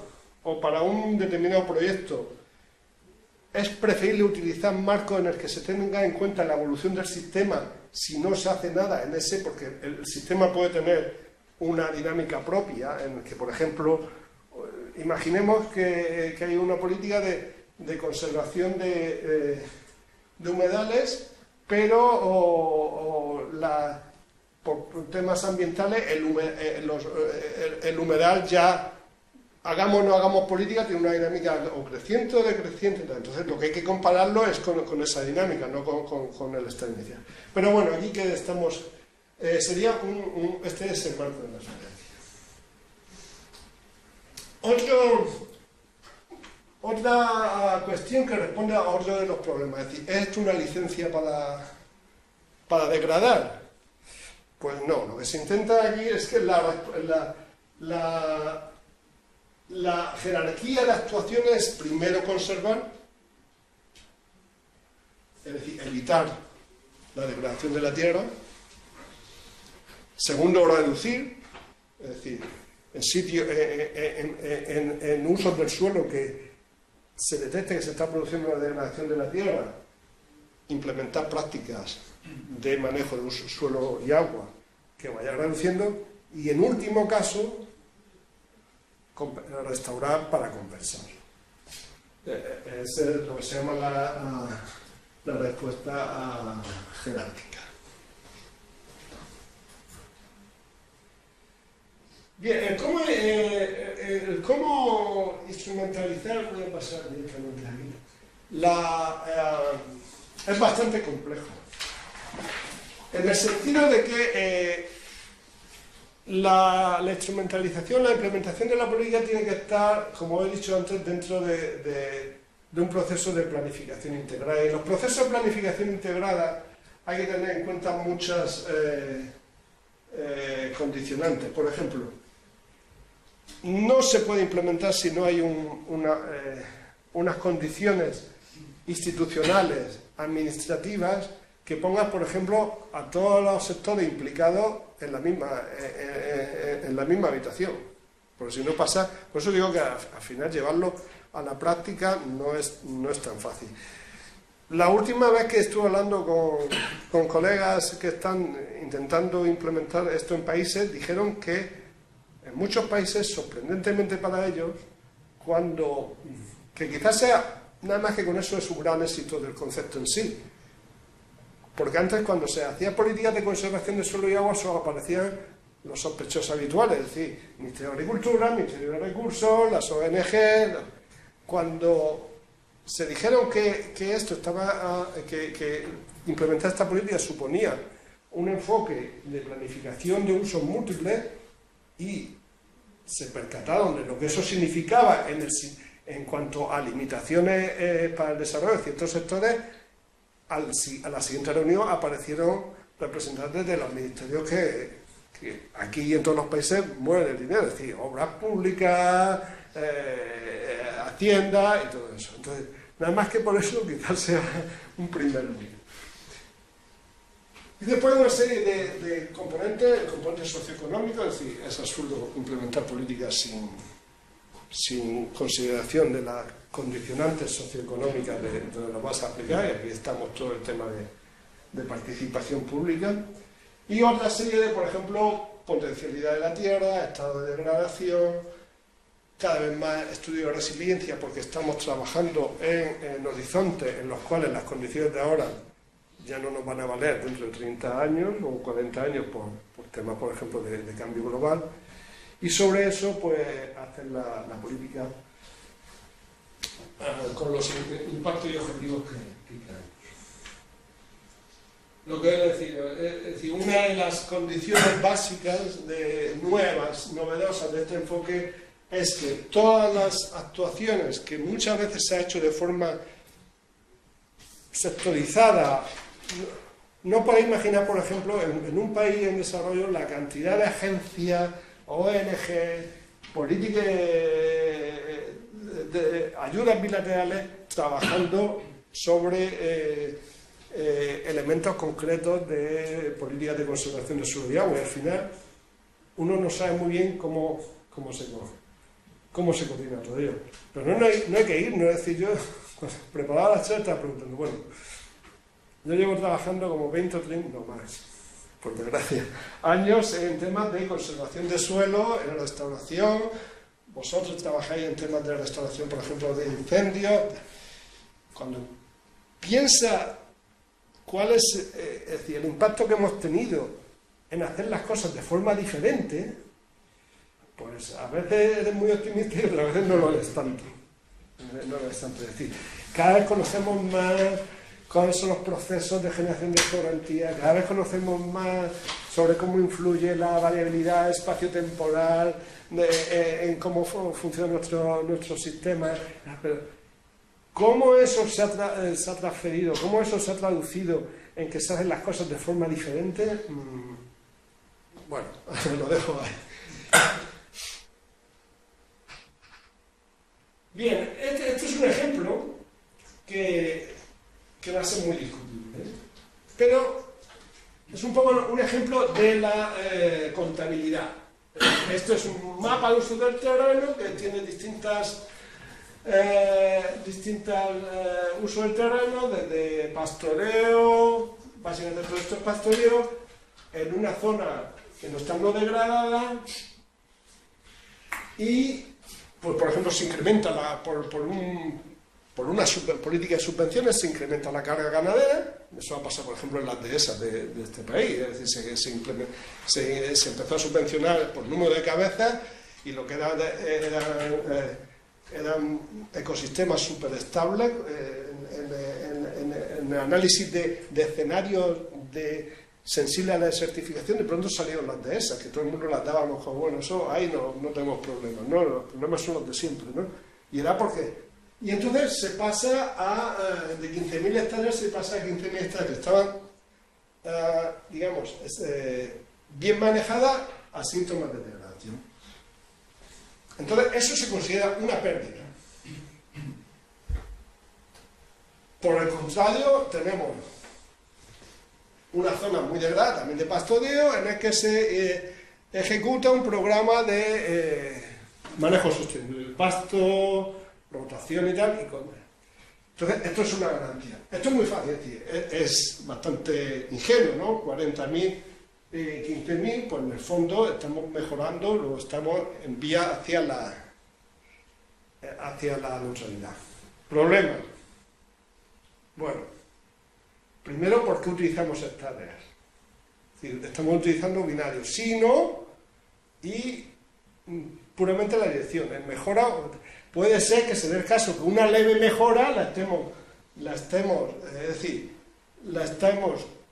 o para un determinado proyecto, es preferible utilizar marcos en el que se tenga en cuenta la evolución del sistema si no se hace nada en ese, porque el sistema puede tener una dinámica propia, en el que, por ejemplo, imaginemos que hay una política de conservación de humedales, pero por temas ambientales el humedal ya, hagamos o no hagamos política, tiene una dinámica o creciente o decreciente. Entonces lo que hay que compararlo es con esa dinámica, no con el estado inicial. Pero bueno, aquí que estamos, sería este es el marco de la referencia. Otra cuestión que responde a otro de los problemas, es decir, ¿es esto una licencia para degradar? Pues no, lo que se intenta aquí es que la jerarquía de actuaciones es primero conservar, es decir, evitar la degradación de la tierra. Segundo, reducir, es decir, en usos del suelo que se detecte que se está produciendo la degradación de la tierra, implementar prácticas de manejo de uso, suelo y agua que vaya reduciendo, y en último caso restaurar para compensar. Es lo que se llama la respuesta jerárquica. Bien, ¿cómo instrumentalizar? Voy a pasar directamente aquí. Es bastante complejo, en el sentido de que la instrumentalización, la implementación de la política tiene que estar, como he dicho antes, dentro de un proceso de planificación integrada. Y en los procesos de planificación integrada hay que tener en cuenta muchas condicionantes. Por ejemplo, no se puede implementar si no hay unas condiciones institucionales, administrativas, que pongan, por ejemplo, a todos los sectores implicados en la misma habitación. Porque si no pasa, por eso digo que al final llevarlo a la práctica no es tan fácil. La última vez que estuve hablando con colegas que están intentando implementar esto en países, dijeron que en muchos países, sorprendentemente para ellos, que quizás sea nada más que con eso es un gran éxito del concepto en sí. Porque antes, cuando se hacía políticas de conservación de suelo y agua, solo aparecían los sospechosos habituales, es decir, Ministerio de Agricultura, Ministerio de Recursos, las ONG. Cuando se dijeron que implementar esta política suponía un enfoque de planificación de usos múltiples, y se percataron de lo que eso significaba en cuanto a limitaciones para el desarrollo de ciertos sectores, a la siguiente reunión aparecieron representantes de los ministerios que aquí y en todos los países mueven el dinero, es decir, obras públicas, Hacienda y todo eso. Entonces, nada más que por eso quizás sea un primer nivel. Y después una serie de componentes, el componente socioeconómico, es decir, es absurdo implementar políticas sin consideración de las condicionantes socioeconómicas de donde las vas a aplicar, y aquí estamos todo el tema de participación pública, y otra serie de, por ejemplo, potencialidad de la tierra, estado de degradación, cada vez más estudio de resiliencia, porque estamos trabajando en horizontes en los cuales las condiciones de ahora ya no nos van a valer dentro de 30 años o 40 años por temas, por ejemplo, de cambio global. Y sobre eso, pues, hacen la política con los impactos y objetivos que hay. Lo que es decir, una de las condiciones básicas novedosas de este enfoque es que todas las actuaciones que muchas veces se ha hecho de forma sectorizada, no podéis imaginar, por ejemplo, en un país en desarrollo la cantidad de agencias, ONG, políticas de ayudas bilaterales trabajando sobre elementos concretos de políticas de conservación de suelo y agua, y al final uno no sabe muy bien cómo se coordina todo ello. Pero no hay que ir, no es decir, yo preparaba la charla estaba preguntando, bueno, yo llevo trabajando como 20 o 30, no más, por desgracia, años en temas de conservación de suelo, en restauración. Vosotros trabajáis en temas de restauración, por ejemplo, de incendios. Cuando piensa cuál es decir, el impacto que hemos tenido en hacer las cosas de forma diferente, pues a veces eres muy optimista y otras veces no lo eres tanto. Es decir, cada vez conocemos más cuáles son los procesos de generación de garantía, cada vez conocemos más sobre cómo influye la variabilidad espacio-temporal en cómo funciona nuestro sistema. Pero ¿cómo eso se ha transferido? ¿Cómo eso se ha traducido en que se hacen las cosas de forma diferente? Bueno, lo dejo ahí. Bien, este es un ejemplo que va a ser muy discutible, pero es un poco un ejemplo de la contabilidad. Esto es un mapa de uso del terreno que tiene distintas usos del terreno, desde pastoreo, básicamente todo esto es pastoreo, en una zona que no está no degradada, y pues, por ejemplo, se incrementa por una política de subvenciones, se incrementa la carga ganadera. Eso ha pasado, por ejemplo, en las dehesas de este país. Es decir, se empezó a subvencionar por número de cabezas, y lo que eran ecosistemas súper estables en el análisis de escenarios sensibles a la desertificación. De pronto salieron las dehesas, que todo el mundo las dábamos como, bueno, eso ahí no tenemos problemas, ¿no? Los problemas son los de siempre, ¿no? Y era porque... Y entonces se pasa de 15.000 hectáreas se pasa a 15.000 hectáreas que estaban, digamos, bien manejadas, a síntomas de degradación. Entonces eso se considera una pérdida. Por el contrario, tenemos una zona muy degradada, también de pastoreo, en el que se ejecuta un programa de manejo sostenible del pasto, rotación y tal, entonces esto es una garantía. Esto es muy fácil, es decir, es bastante ingenuo, ¿no? 40.000, 15.000, pues en el fondo estamos mejorando, lo estamos en vía hacia la neutralidad. Problema. Bueno, primero, ¿por qué utilizamos estas tareas? Es decir, estamos utilizando binarios, sí, no, y puramente la dirección. En mejora, puede ser que se dé el caso que una leve mejora la estemos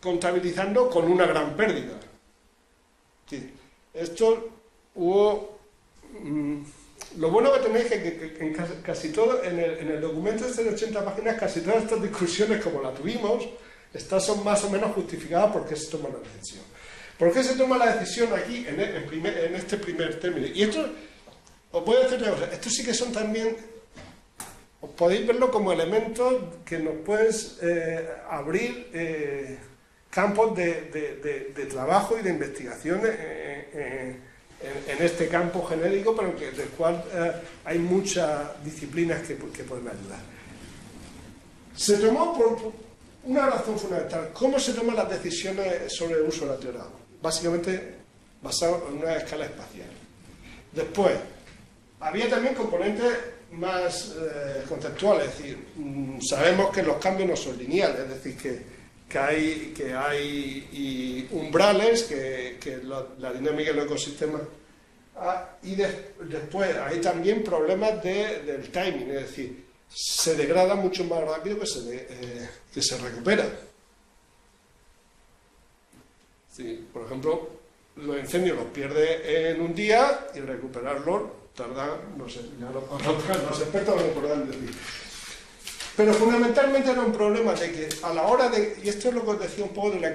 contabilizando con una gran pérdida. Sí. Esto hubo... lo bueno que tenéis es que en casi todo, en el documento este de 80 páginas, casi todas estas discusiones como la tuvimos, estas son más o menos justificadas por qué se toma la decisión. ¿Por qué se toma la decisión aquí, en este primer término? Y esto, os voy a decir una cosa, estos sí que son también, os podéis verlo como elementos que nos pueden abrir campos de trabajo y de investigación en este campo genérico, pero del cual hay muchas disciplinas que pueden ayudar. Se tomó por una razón fundamental. ¿Cómo se toman las decisiones sobre el uso de la teoría? Básicamente basado en una escala espacial. Después, había también componentes más conceptuales, es decir, sabemos que los cambios no son lineales, es decir, que hay umbrales, que la dinámica del ecosistema. Y después hay también problemas del timing, es decir, se degrada mucho más rápido que se recupera. Sí, por ejemplo, los incendios los pierde en un día y recuperarlos tarda, no sé, ya los expertos lo podrán decir. Pero fundamentalmente era un problema de que a la hora de, y esto es lo que os decía un poco del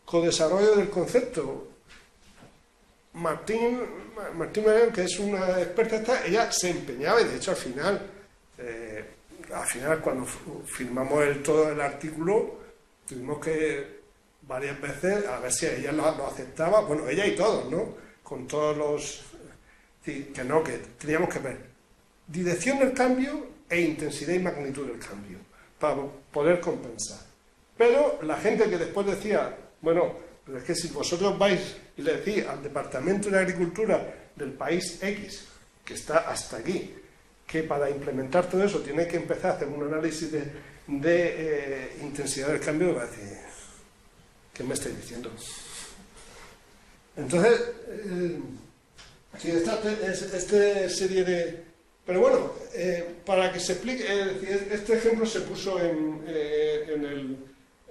co-desarrollo del concepto, Martín Mariano, que es una experta, ella se empeñaba, y de hecho al final cuando firmamos todo el artículo, tuvimos que varias veces a ver si ella lo aceptaba, bueno, ella y todos, ¿no? Con todos los... que teníamos que ver dirección del cambio e intensidad y magnitud del cambio, para poder compensar. Pero la gente que después decía, bueno, pero es que si vosotros vais y le decís al Departamento de Agricultura del país X, que está hasta aquí, que para implementar todo eso tiene que empezar a hacer un análisis de intensidad del cambio, va a decir, ¿qué me estáis diciendo? Entonces, si esta serie de... Pero bueno, para que se explique, este ejemplo se puso en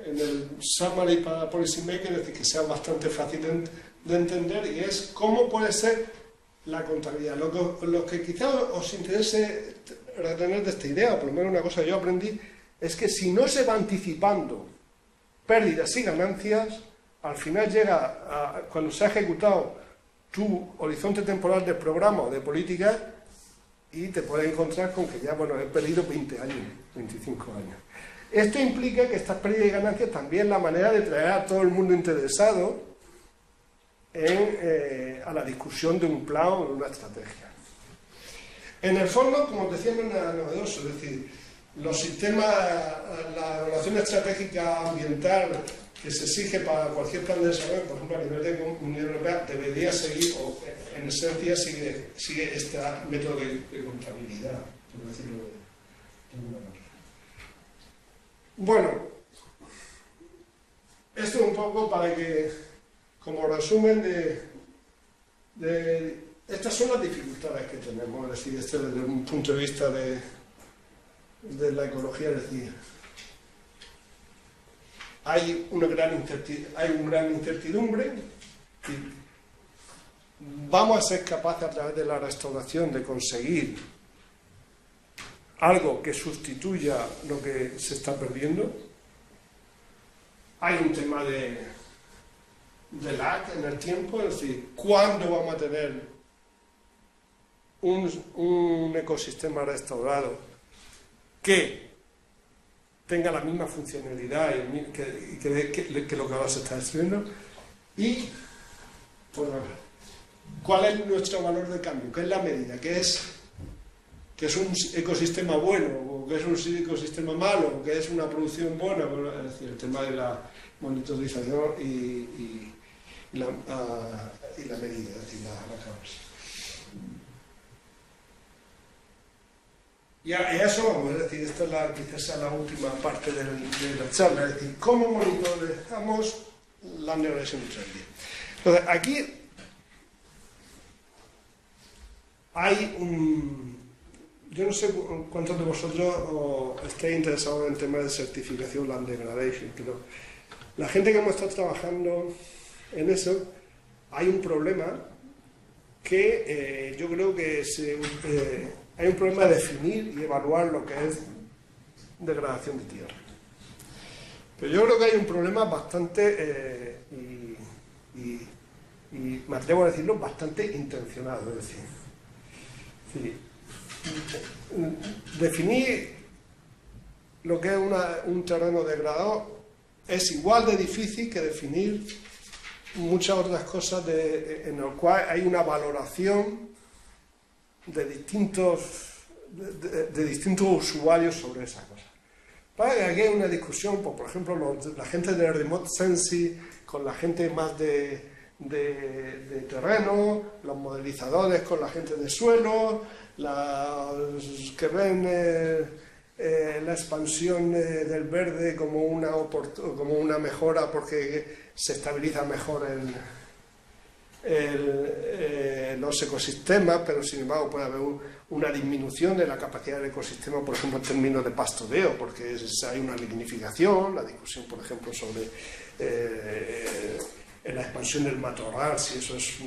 el Summary para Policy Maker, es decir, que sea bastante fácil de entender, y es cómo puede ser la contabilidad. Lo que quizá os interese retener de esta idea, o por lo menos una cosa que yo aprendí, es que si no se va anticipando pérdidas y ganancias, al final llega cuando se ha ejecutado tu horizonte temporal del programa o de política, y te puedes encontrar con que ya, bueno, he perdido 20 años, 25 años. Esto implica que estas pérdidas y ganancias también la manera de traer a todo el mundo interesado a la discusión de un plan o de una estrategia. En el fondo, como os decía, no es nada novedoso, es decir, los sistemas, la evaluación estratégica ambiental que se exige para cualquier plan de desarrollo, por ejemplo a nivel de Unión Europea, debería seguir, o en esencia sigue este método de contabilidad, por decirlo de alguna manera. Bueno, esto es un poco para que, como resumen de estas son las dificultades que tenemos, es decir, desde un punto de vista de la ecología, es decir, hay una gran incertidumbre, y vamos a ser capaces a través de la restauración de conseguir algo que sustituya lo que se está perdiendo. Hay un tema de lag en el tiempo, es decir, ¿cuándo vamos a tener un ecosistema restaurado que tenga la misma funcionalidad que lo que ahora se está destruyendo? Y, bueno, ¿cuál es nuestro valor de cambio? ¿Qué es la medida? ¿Qué es que es un ecosistema bueno, o que es un ecosistema malo, o que es una producción buena, bueno, es decir, el tema de la monitorización y la medida, es decir, la causa. Y a eso vamos, es decir, esta es quizás la última parte de la charla, es decir, cómo monitorizamos la neurolesión intraepidémica. Entonces, aquí hay yo no sé cuántos de vosotros estéis interesados en temas de certificación Land Degradation, pero la gente que hemos estado trabajando en eso, hay un problema que yo creo que hay un problema de definir y evaluar lo que es degradación de tierra. Pero yo creo que hay un problema bastante, y me atrevo a decirlo, bastante intencionado. Es decir, definir lo que es un terreno degradado es igual de difícil que definir muchas otras cosas en las cuales hay una valoración de distintos usuarios sobre esa cosa. Para que aquí hay una discusión, pues, por ejemplo, la gente de remote sensing con la gente más de terreno, los modelizadores con la gente de suelo, los que ven la expansión del verde como una mejora porque se estabiliza mejor los ecosistemas, pero sin embargo puede haber una disminución de la capacidad del ecosistema, por ejemplo, en términos de pastoreo, porque hay una lignificación, la discusión, por ejemplo, sobre la expansión del matorral, si eso es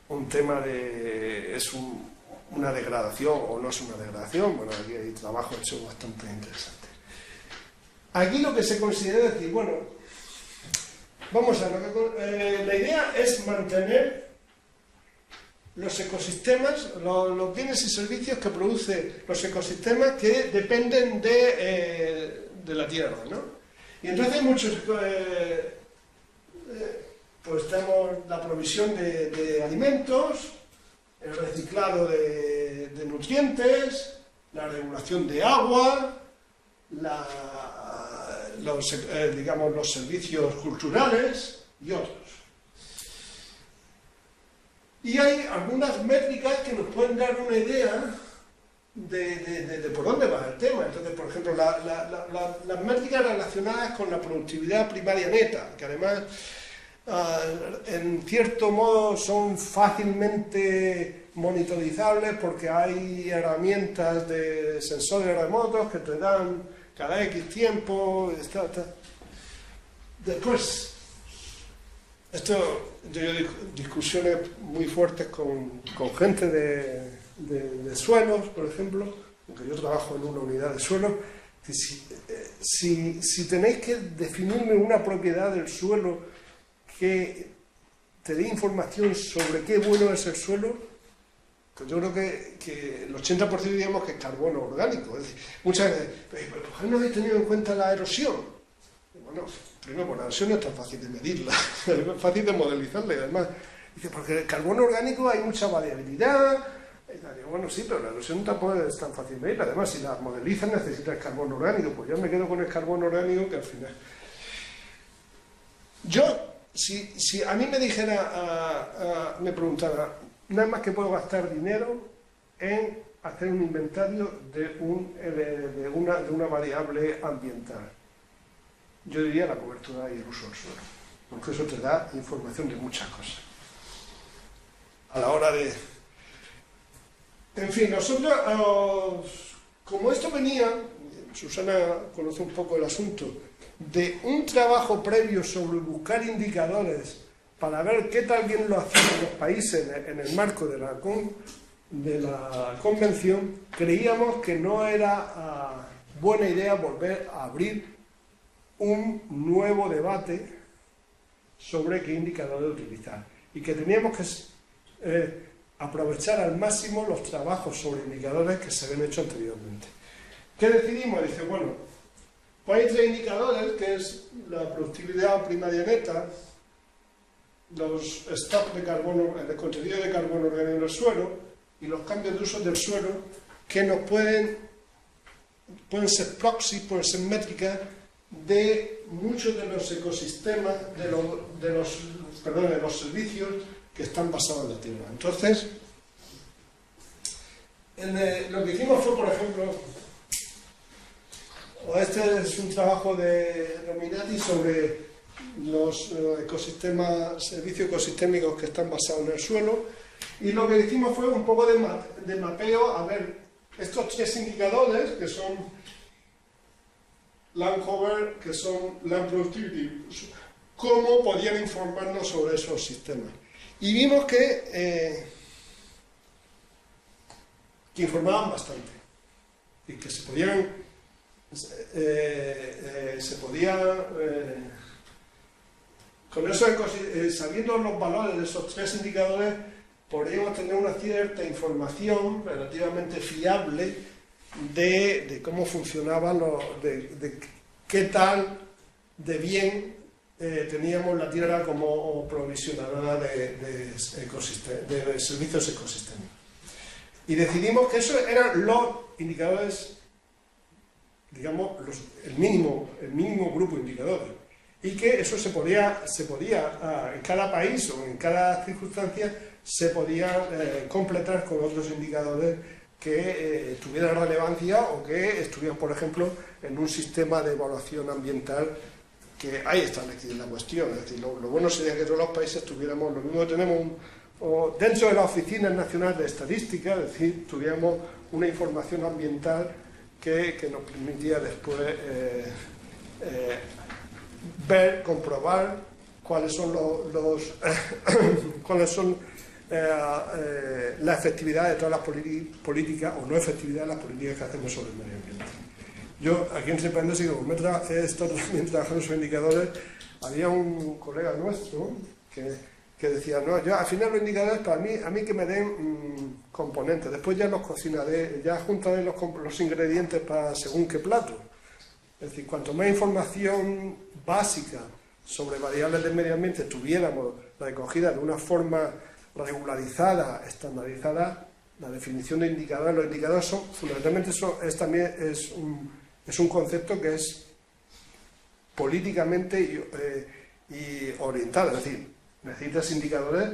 un tema una degradación o no es una degradación. Bueno, aquí hay trabajo hecho bastante interesante. Aquí lo que se considera es decir, bueno, vamos a ver, la idea es mantener los ecosistemas, los bienes y servicios que producen los ecosistemas que dependen de la tierra, ¿no? Y entonces hay muchos, pues tenemos la provisión de alimentos, el reciclado de nutrientes, la regulación de agua, digamos, los servicios culturales y otros. Y hay algunas métricas que nos pueden dar una idea de por dónde va el tema. Entonces, por ejemplo, las métricas relacionadas con la productividad primaria neta, que además, en cierto modo, son fácilmente monitorizables porque hay herramientas de sensores remotos que te dan cada X tiempo. Después, yo discusiones muy fuertes con gente de suelos, por ejemplo, aunque yo trabajo en una unidad de suelos. Si tenéis que definirme una propiedad del suelo que te dé información sobre qué bueno es el suelo, pues yo creo que el 80% diríamos que es carbono orgánico. Es decir, muchas veces, ¿por qué no habéis tenido en cuenta la erosión? Bueno, primero, pues la erosión no es tan fácil de medirla, es fácil de modelizarla, y además, dice, porque el carbono orgánico hay mucha variabilidad. Digo, bueno, sí, pero la erosión tampoco es tan fácil de medir. Además, si la modelizas necesitas carbono orgánico, pues yo me quedo con el carbono orgánico, que al final... Si a mí me dijera, me preguntara, nada más que puedo gastar dinero en hacer un inventario de una variable ambiental, yo diría la cobertura y el uso del suelo, porque eso te da información de muchas cosas. A la hora de... En fin, nosotros, como esto venía, Susana conoce un poco el asunto, de un trabajo previo sobre buscar indicadores para ver qué tal bien lo hacían los países en el marco de la convención, creíamos que no era buena idea volver a abrir un nuevo debate sobre qué indicadores utilizar, y que teníamos que aprovechar al máximo los trabajos sobre indicadores que se habían hecho anteriormente. ¿Qué decidimos? Dice, bueno, pues hay tres indicadores, que es la productividad primaria neta, los stocks de carbono, el contenido de carbono orgánico en el suelo y los cambios de uso del suelo que nos pueden ser proxy, pueden ser métricas de muchos de los ecosistemas, de los servicios que están basados en la Tierra. Entonces, lo que hicimos fue, por ejemplo, este es un trabajo de Rominati sobre los ecosistemas, servicios ecosistémicos que están basados en el suelo, y lo que hicimos fue un poco de mapeo a ver estos tres indicadores que son land cover, que son land productivity, cómo podían informarnos sobre esos sistemas. Y vimos que informaban bastante y que se podían con eso, sabiendo los valores de esos tres indicadores, podríamos tener una cierta información relativamente fiable de cómo funcionaban, de qué tal de bien teníamos la Tierra como provisionadora de servicios ecosistémicos. Y decidimos que esos eran los indicadores, digamos, el mínimo grupo de indicadores, y que eso se podía en cada país o en cada circunstancia se podía completar con otros indicadores que tuvieran relevancia o que estuvieran, por ejemplo, en un sistema de evaluación ambiental que hay establecida en la cuestión. Es decir, lo bueno sería que todos los países tuviéramos lo mismo que tenemos dentro de la Oficina Nacional de Estadística, es decir, tuviéramos una información ambiental que nos permitía después comprobar cuáles son la efectividad de todas las políticas o no efectividad de las políticas que hacemos sobre el medio ambiente. Yo, aquí en paréntesis, como he estado también trabajando sobre indicadores, había un colega nuestro que decía, no, yo al final los indicadores para a mí que me den componentes, después ya los cocinaré, ya juntaré los ingredientes para según qué plato. Es decir, cuanto más información básica sobre variables del medio ambiente tuviéramos recogida de una forma regularizada, estandarizada, la definición de indicadores, los indicadores son, fundamentalmente es un concepto que es políticamente y orientado, es decir, necesitas indicadores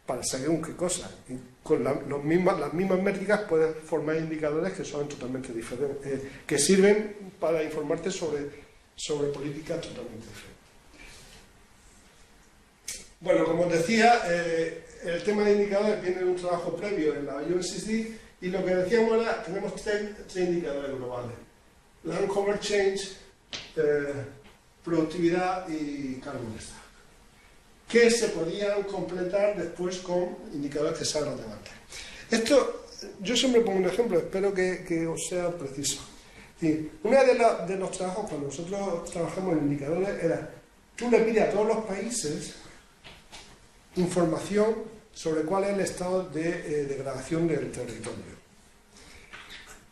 para según qué cosa. Y con las mismas métricas puedes formar indicadores que son totalmente diferentes, que sirven para informarte sobre políticas totalmente diferentes. Bueno, como os decía, el tema de indicadores viene de un trabajo previo en la UNCCD, y lo que decíamos era, tenemos tres indicadores globales: land cover change, productividad y carbon stack, que se podían completar después con indicadores que sean relevantes. Esto, yo siempre pongo un ejemplo, espero que os sea preciso. Sí, uno de los trabajos, cuando nosotros trabajamos en indicadores, era, tú le pides a todos los países información sobre cuál es el estado de degradación del territorio.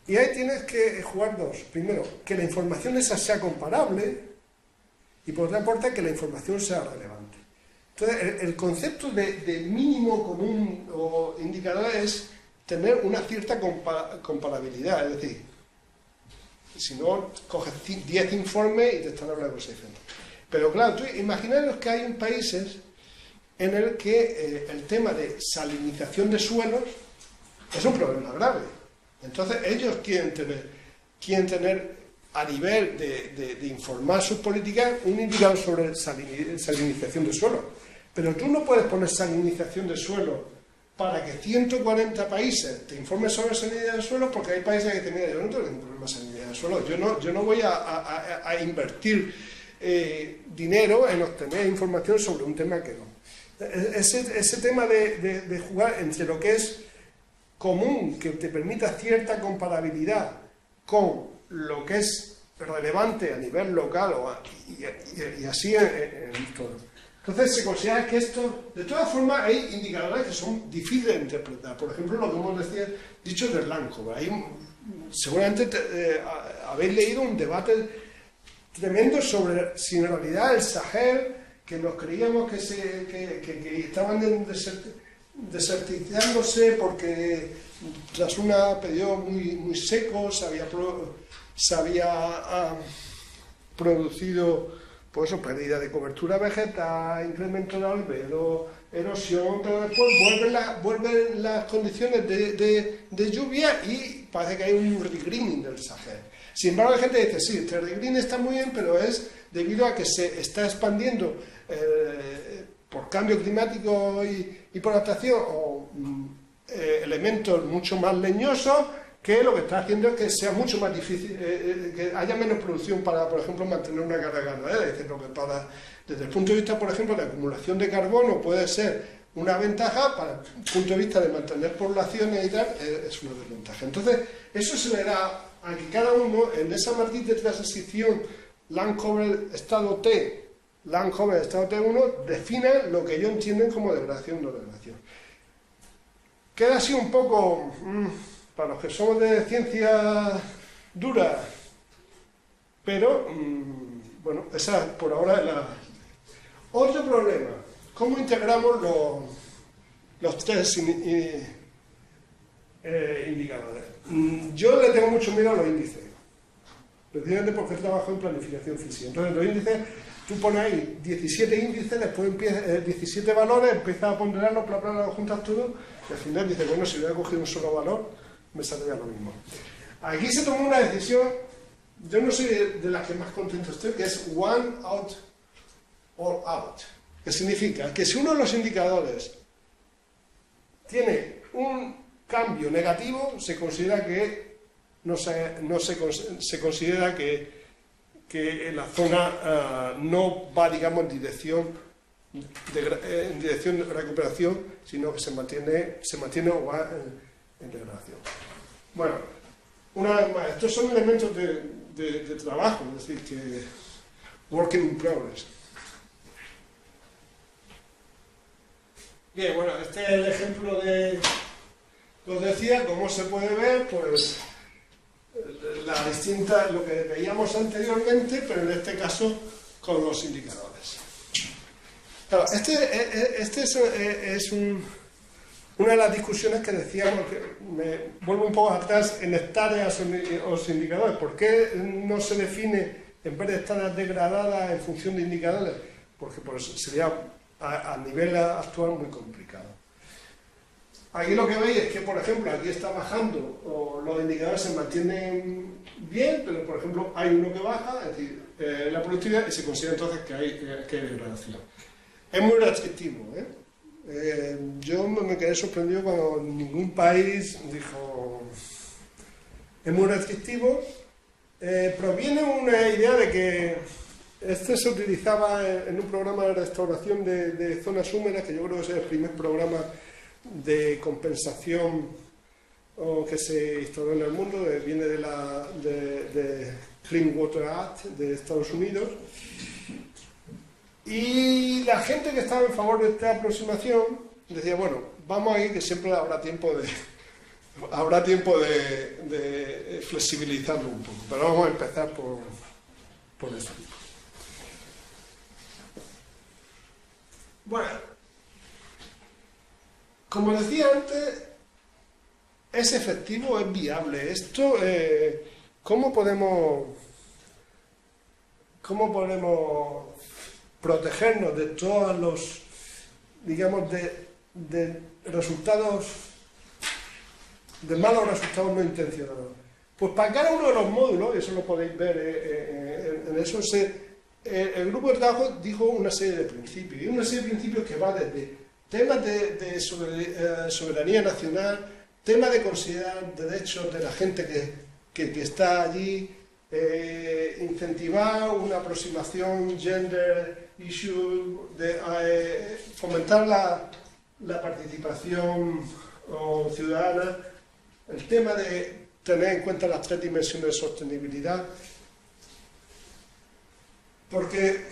Y ahí tienes que jugar dos. Primero, que la información esa sea comparable, y por otra parte, que la información sea relevante. Entonces, el concepto de mínimo común o indicador es tener una cierta comparabilidad. Es decir, si no, coges 10 informes y te están hablando de cosas diferentes. Pero claro, imaginaros que hay países en el que el tema de salinización de suelos es un problema grave. Entonces ellos quieren tener a nivel de informar sus políticas un indicador sobre salinización de suelo. Pero tú no puedes poner salinización de suelo para que 140 países te informen sobre salinización de suelo, porque hay países que tienen, yo no tengo ningún problema de salinización de suelo, yo no voy a invertir dinero en obtener información sobre un tema que no. Ese tema de jugar entre lo que es común, que te permita cierta comparabilidad con lo que es relevante a nivel local y así en todo. Entonces se considera que esto, de todas formas, hay indicadores que son difíciles de interpretar. Por ejemplo, lo que hemos dicho del land cover. Seguramente habéis leído un debate tremendo sobre si en realidad el Sahel que nos creíamos que estaban desertizándose porque tras un periodo muy seco se había producido pues eso, pérdida de cobertura vegetal, incremento de albedo, erosión, pero después vuelven las condiciones de lluvia y parece que hay un regreening del Sahel. Sin embargo, la gente dice, sí, este regreening está muy bien, pero es debido a que se está expandiendo por cambio climático y por adaptación o elementos mucho más leñosos, que lo que está haciendo es que sea mucho más difícil, que haya menos producción para, por ejemplo, mantener una carga ganadera. Es decir, desde el punto de vista, por ejemplo, de acumulación de carbono puede ser una ventaja, para el punto de vista de mantener poblaciones y tal, es una desventaja. Entonces, eso se le da a que cada uno, en esa matriz de transición Land Cover Estado T, Land Cover Estado T1, defina lo que ellos entienden como degradación o no degradación. Queda así un poco... para los que somos de ciencia dura, pero, bueno, esa por ahora es la... Otro problema, ¿cómo integramos los tres indicadores? Yo le tengo mucho miedo a los índices, precisamente porque trabajo en planificación física. Entonces, los índices, tú pones ahí 17 índices, después 17 valores, empiezas a ponderarlos, los juntas todos, y al final dices, bueno, si hubiera cogido un solo valor, me saldría lo mismo. Aquí se tomó una decisión, yo no soy de las que más contento estoy, que es one out or out, que significa que si uno de los indicadores tiene un cambio negativo, se considera que se considera que la zona no va, digamos, en dirección de recuperación, sino que se mantiene o va en degradación. Bueno, una vez más, estos son elementos de trabajo, es decir, que working in progress. Bien, bueno, este es el ejemplo de, os decía, cómo se puede ver, pues, la distinta, lo que veíamos anteriormente, pero en este caso con los indicadores. Claro, este es una de las discusiones que decíamos, que me vuelvo un poco atrás, en hectáreas o los indicadores. ¿Por qué no se define, en vez de hectáreas degradadas, en función de indicadores? Porque pues, sería a nivel actual muy complicado. Aquí lo que veis es que, por ejemplo, aquí está bajando, o los indicadores se mantienen bien, pero por ejemplo hay uno que baja, es decir, la productividad, y se considera entonces que hay degradación. Es muy restrictivo, ¿eh? Yo me quedé sorprendido cuando ningún país dijo, es muy restrictivo. Proviene una idea de que este se utilizaba en un programa de restauración de zonas húmedas, que yo creo que es el primer programa de compensación que se instauró en el mundo, viene de Clean Water Act de Estados Unidos. Y la gente que estaba en favor de esta aproximación decía, bueno, vamos a ir, que siempre habrá tiempo de flexibilizarlo un poco, pero vamos a empezar por esto. Bueno, como decía antes, es efectivo, es viable. Esto, ¿cómo podemos protegernos de todos los, digamos, de resultados, de malos resultados no intencionados? Pues para cada uno de los módulos, y eso lo podéis ver en eso, el grupo de trabajo dijo una serie de principios, y una serie de principios que va desde temas de soberanía nacional, temas de considerar derechos de la gente que está allí, incentivar una aproximación gender issue, fomentar la participación ciudadana, el tema de tener en cuenta las tres dimensiones de sostenibilidad, porque,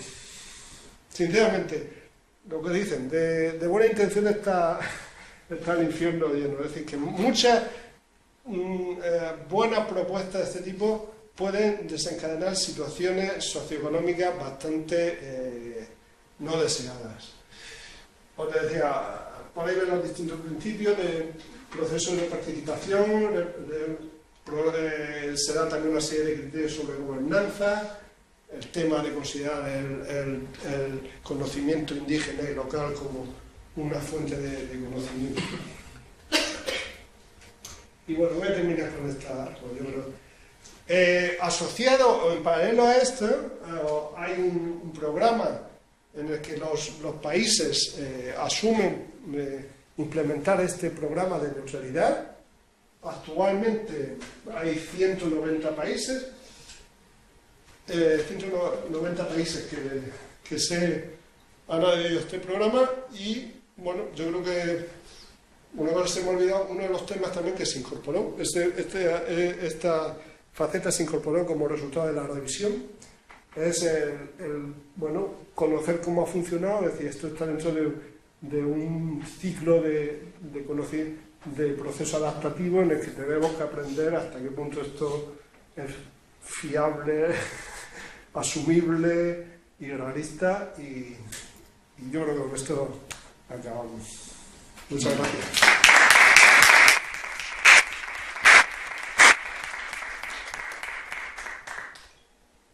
sinceramente, lo que dicen, de buena intención está el infierno lleno. Es decir, que muchas buenas propuestas de este tipo pueden desencadenar situaciones socioeconómicas bastante no deseadas. Os decía, podéis ver los distintos principios de procesos de participación, se da también una serie de criterios sobre gobernanza, el tema de considerar el conocimiento indígena y local como una fuente de conocimiento. Y bueno, voy a terminar con esta, yo creo. Asociado o en paralelo a esto, hay un programa en el que los países asumen implementar este programa de neutralidad. Actualmente hay 190 países, 190 países que se han adherido a este programa y, bueno, yo creo que una cosa se me ha olvidado, uno de los temas también que se incorporó, esta faceta se incorporó como resultado de la revisión, es bueno, conocer cómo ha funcionado, es decir, esto está dentro de un ciclo de proceso adaptativo en el que tenemos que aprender hasta qué punto esto es fiable, asumible y realista, y yo creo que con esto acabamos. Muchas gracias.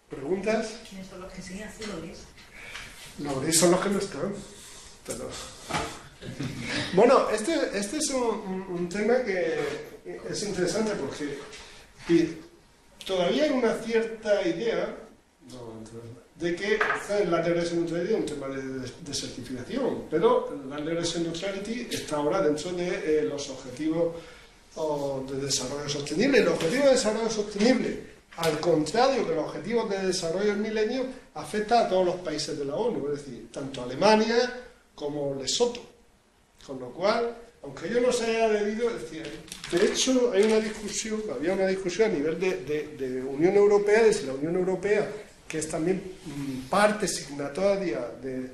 ¿Preguntas? ¿Quiénes son los que siguen haciendo gris? Los gris son los que no están. Pero... Bueno, este es un tema que es interesante porque todavía hay una cierta idea de que la Land Neutrality es un tema de certificación, pero la Land Neutrality está ahora dentro de los objetivos de desarrollo sostenible. El objetivo de desarrollo sostenible, al contrario que los objetivos de desarrollo del milenio, afecta a todos los países de la ONU, es decir, tanto Alemania como Lesoto. Con lo cual, aunque ellos no se hayan adherido, es decir, de hecho había una discusión a nivel de Unión Europea, de si la Unión Europea, que es también parte signataria de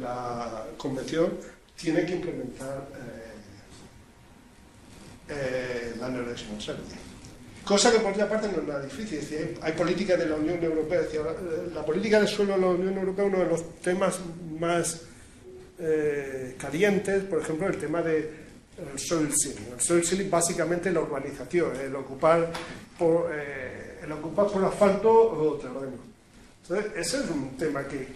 la Convención, tiene que implementar la neutralidad. Cosa que por otra parte no es nada difícil, es decir, hay políticas de la Unión Europea, es decir, la política del suelo de la Unión Europea es uno de los temas más calientes, por ejemplo, el tema del soil sealing. El soil sealing básicamente la urbanización, el ocupar por asfalto o terreno. Entonces, ese es un tema que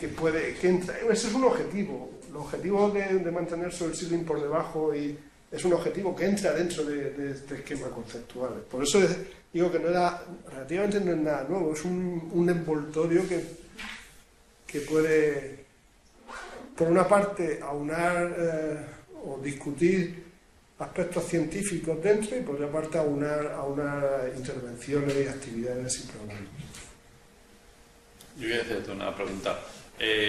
entra, ese es un objetivo. El objetivo de mantener soil sealing por debajo es un objetivo que entra dentro de este esquema conceptual. Por eso digo que relativamente no es nada nuevo, es un envoltorio que puede, por una parte, aunar o discutir aspectos científicos dentro y por otra parte aunar intervenciones y actividades y programas. Yo voy a hacerte una pregunta.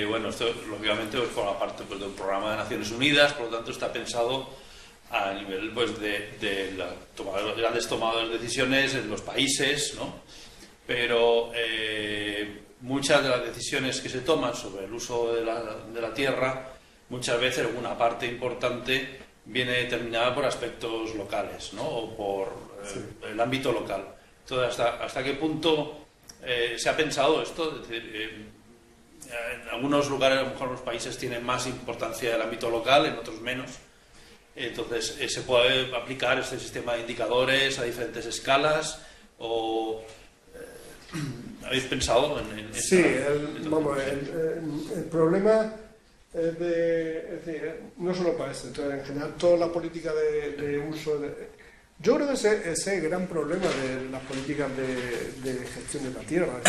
Bueno, esto lógicamente forma parte de un programa de Naciones Unidas, por lo tanto está pensado a nivel de grandes tomadores de decisiones en los países, ¿no? Pero muchas de las decisiones que se toman sobre el uso de la tierra, muchas veces una parte importante viene determinada por aspectos locales, ¿no? O por el ámbito local. Entonces, ¿hasta qué punto se ha pensado esto? Es decir, en algunos lugares, a lo mejor los países tienen más importancia el ámbito local, en otros menos. Entonces, ¿se puede aplicar este sistema de indicadores a diferentes escalas? ¿O habéis pensado en sí, el problema es decir, no solo para esto, en general toda la política de uso yo creo que ese es el gran problema de las políticas de gestión de la tierra.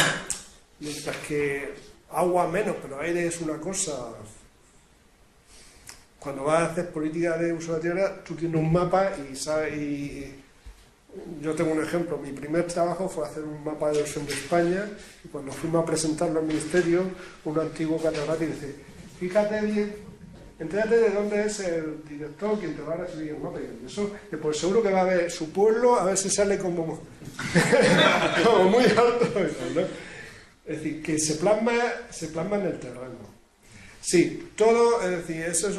Mientras que agua menos, pero aire es una cosa. Cuando vas a hacer política de uso de la tierra, tú tienes un mapa y sabes. Yo tengo un ejemplo. Mi primer trabajo fue hacer un mapa de erosión de España y cuando fuimos a presentarlo al ministerio, un antiguo catedrático dice: fíjate bien, entérate de dónde es el director quien te va a recibir el mapa. Y eso, que pues seguro que va a ver su pueblo, a ver si sale como muy alto, ¿no? Es decir, que se plasma en el terreno. Sí, todo, es decir, eso es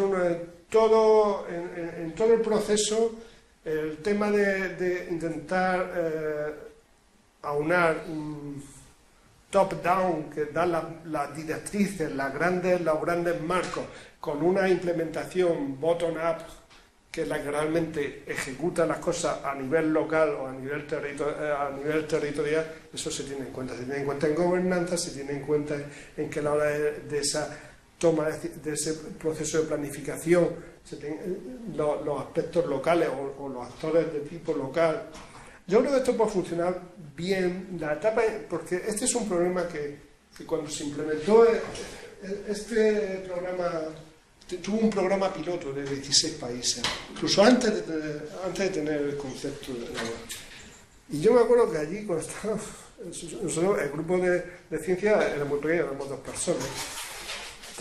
todo en todo el proceso, el tema de intentar aunar top-down, que da las directrices, los grandes marcos, con una implementación bottom-up, que es la que realmente ejecuta las cosas a nivel local o a nivel territorial, eso se tiene en cuenta. Se tiene en cuenta en gobernanza, se tiene en cuenta en que a la hora de esa toma, de ese proceso de planificación, los aspectos locales o los actores de tipo local. Yo creo que esto puede funcionar bien, la etapa, porque este es un problema que cuando se implementó este programa, tuvo un programa piloto de 16 países, incluso antes de tener el concepto de la web. Y yo me acuerdo que allí, cuando estábamos, el grupo de ciencia era muy pequeño, éramos 2 personas,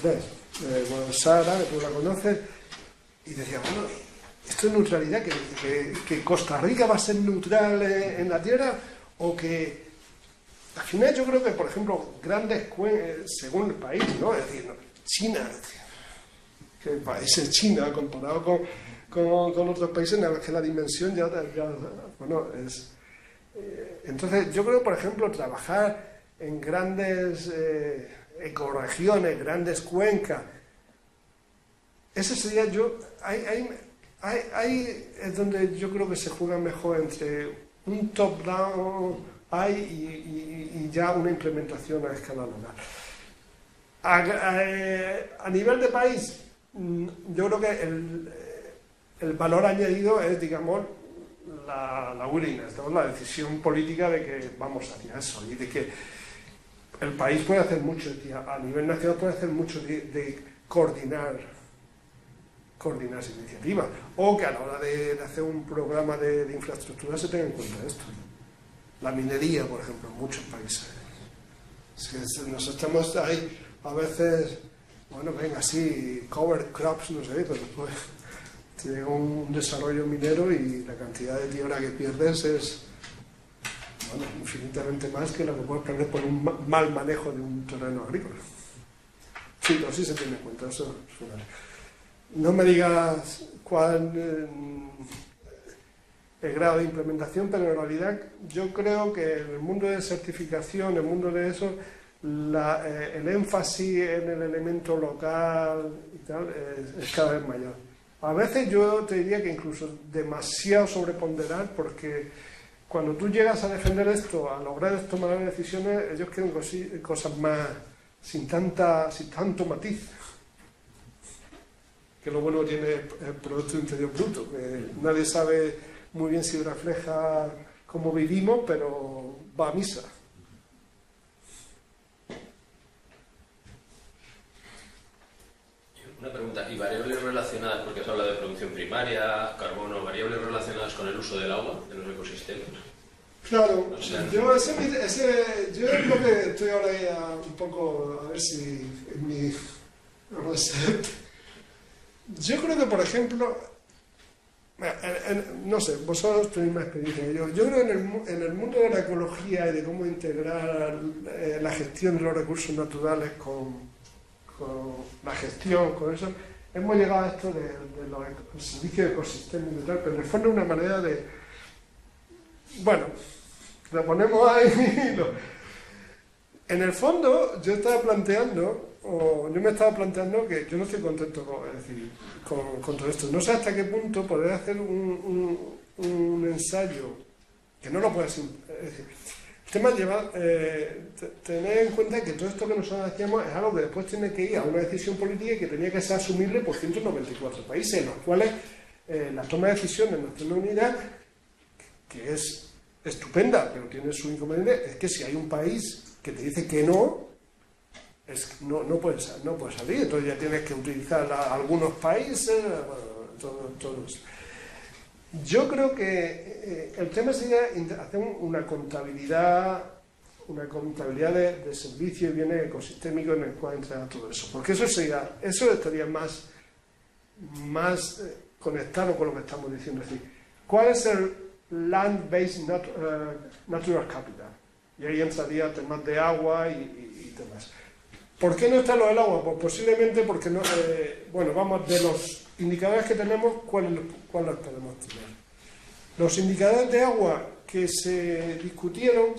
3. Bueno, Sara, que tú la conoces, y decía, bueno, esto es neutralidad, que Costa Rica va a ser neutral en la Tierra, o que al final yo creo que, por ejemplo, grandes según el país, ¿no? Es decir, China, que el país es China comparado con otros países en los que la dimensión ya bueno, es... entonces yo creo, por ejemplo, trabajar en grandes ecorregiones, grandes cuencas, ese sería ahí es donde yo creo que se juega mejor entre un top-down y ya una implementación a escala local. A nivel de país, yo creo que el valor añadido es, digamos, la willingness, la decisión política de que vamos hacia eso y de que el país puede hacer mucho, a nivel nacional puede hacer mucho de coordinar iniciativas, o que a la hora de hacer un programa de infraestructura se tenga en cuenta esto. La minería, por ejemplo, en muchos países. Es que nos estamos ahí a veces, bueno, venga, sí, cover crops, no sé, pero después tiene un desarrollo minero y la cantidad de tierra que pierdes es, bueno, infinitamente más que lo que puedes perder por un mal manejo de un terreno agrícola. Sí, pero sí se tiene en cuenta, eso es fundamental. No me digas cuál el grado de implementación, pero en realidad yo creo que en el mundo de certificación, en el mundo de eso, el énfasis en el elemento local y tal es cada vez mayor. A veces yo te diría que incluso demasiado sobreponderar, porque cuando tú llegas a defender esto, a lograr tomar decisiones, ellos quieren cosas más sin tanto matiz. Que lo bueno tiene el Producto Interior Bruto, que nadie sabe muy bien si refleja cómo vivimos, pero va a misa. Una pregunta, ¿y variables relacionadas, porque se habla de producción primaria, carbono, variables relacionadas con el uso del agua en los ecosistemas? Claro, O sea, yo es lo que estoy ahora ya un poco, a ver si en mi reset. Yo creo que, por ejemplo, no sé, vosotros tenéis más experiencia que yo. Yo creo que en el mundo de la ecología y de cómo integrar la gestión de los recursos naturales con la gestión, con eso, hemos llegado a esto de los servicios ecosistémicos y tal, pero en el fondo es una manera de, bueno, lo ponemos ahí. En el fondo, yo me estaba planteando que yo no estoy contento con todo esto. No sé hasta qué punto poder hacer un ensayo que no lo puedes... el tema lleva tener en cuenta que todo esto que nosotros hacíamos es algo que después tiene que ir a una decisión política y que tenía que ser asumible por 194 países, en los cuales la toma de decisiones en Naciones Unidas, que es estupenda, pero tiene su inconveniente, es que si hay un país que te dice que no puedes salir, entonces ya tienes que utilizar algunos países, bueno, todo eso. Yo creo que el tema sería hacer una contabilidad de servicios y bienes ecosistémicos en el cual entra todo eso, porque eso estaría más conectado con lo que estamos diciendo. Es decir, ¿cuál es el land-based natural capital? Y ahí entraría temas de agua y temas. ¿Por qué no está lo del agua? Pues posiblemente porque no, vamos, de los indicadores que tenemos, ¿cuáles podemos tener? Los indicadores de agua que se discutieron,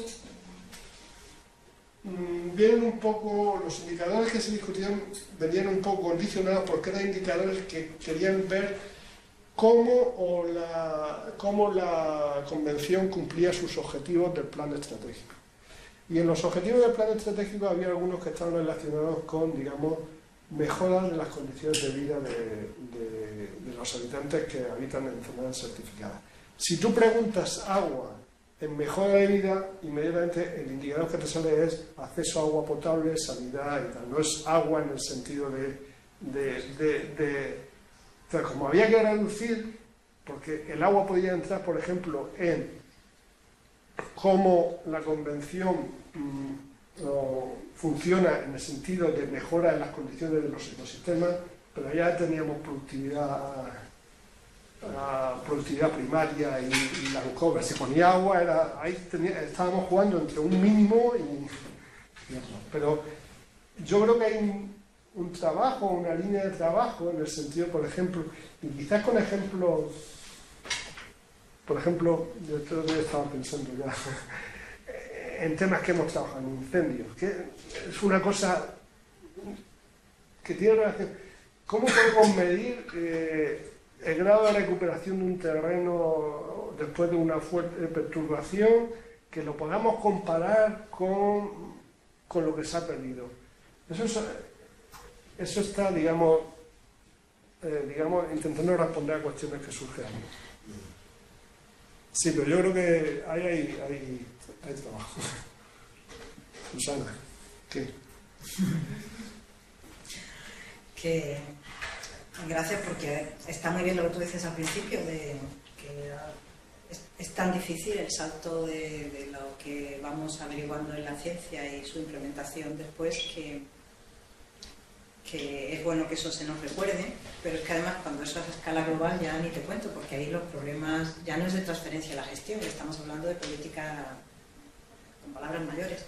vienen un poco, los indicadores que se discutían venían un poco condicionados porque eran indicadores que querían ver cómo la convención cumplía sus objetivos del plan estratégico. Y en los objetivos del plan estratégico había algunos que estaban relacionados con, digamos, mejoras de las condiciones de vida de los habitantes que habitan en zonas certificadas. Si tú preguntas agua en mejora de vida, inmediatamente el indicador que te sale es acceso a agua potable, sanidad y tal. No es agua en el sentido o sea, como había que reducir, porque el agua podía entrar, por ejemplo, en cómo la convención funciona en el sentido de mejora de las condiciones de los ecosistemas, pero ya teníamos productividad primaria y la UCOVE. Si ponía agua, estábamos jugando entre un mínimo y otro. Pero yo creo que hay un trabajo, una línea de trabajo en el sentido, por ejemplo, y quizás con ejemplos, por ejemplo, yo otro día estaba pensando ya en temas que hemos trabajado, en incendios, que es una cosa que tiene relación. ¿Cómo podemos medir el grado de recuperación de un terreno después de una fuerte perturbación, que lo podamos comparar con lo que se ha perdido? Eso está, digamos, intentando responder a cuestiones que surgen. Sí, pero yo creo que hay trabajo. Susana, ¿qué? Que gracias, porque está muy bien lo que tú dices al principio, de que es tan difícil el salto de lo que vamos averiguando en la ciencia y su implementación después, que es bueno que eso se nos recuerde, pero es que además cuando eso es a escala global ya ni te cuento, porque ahí los problemas ya no es de transferencia a la gestión, estamos hablando de política con palabras mayores.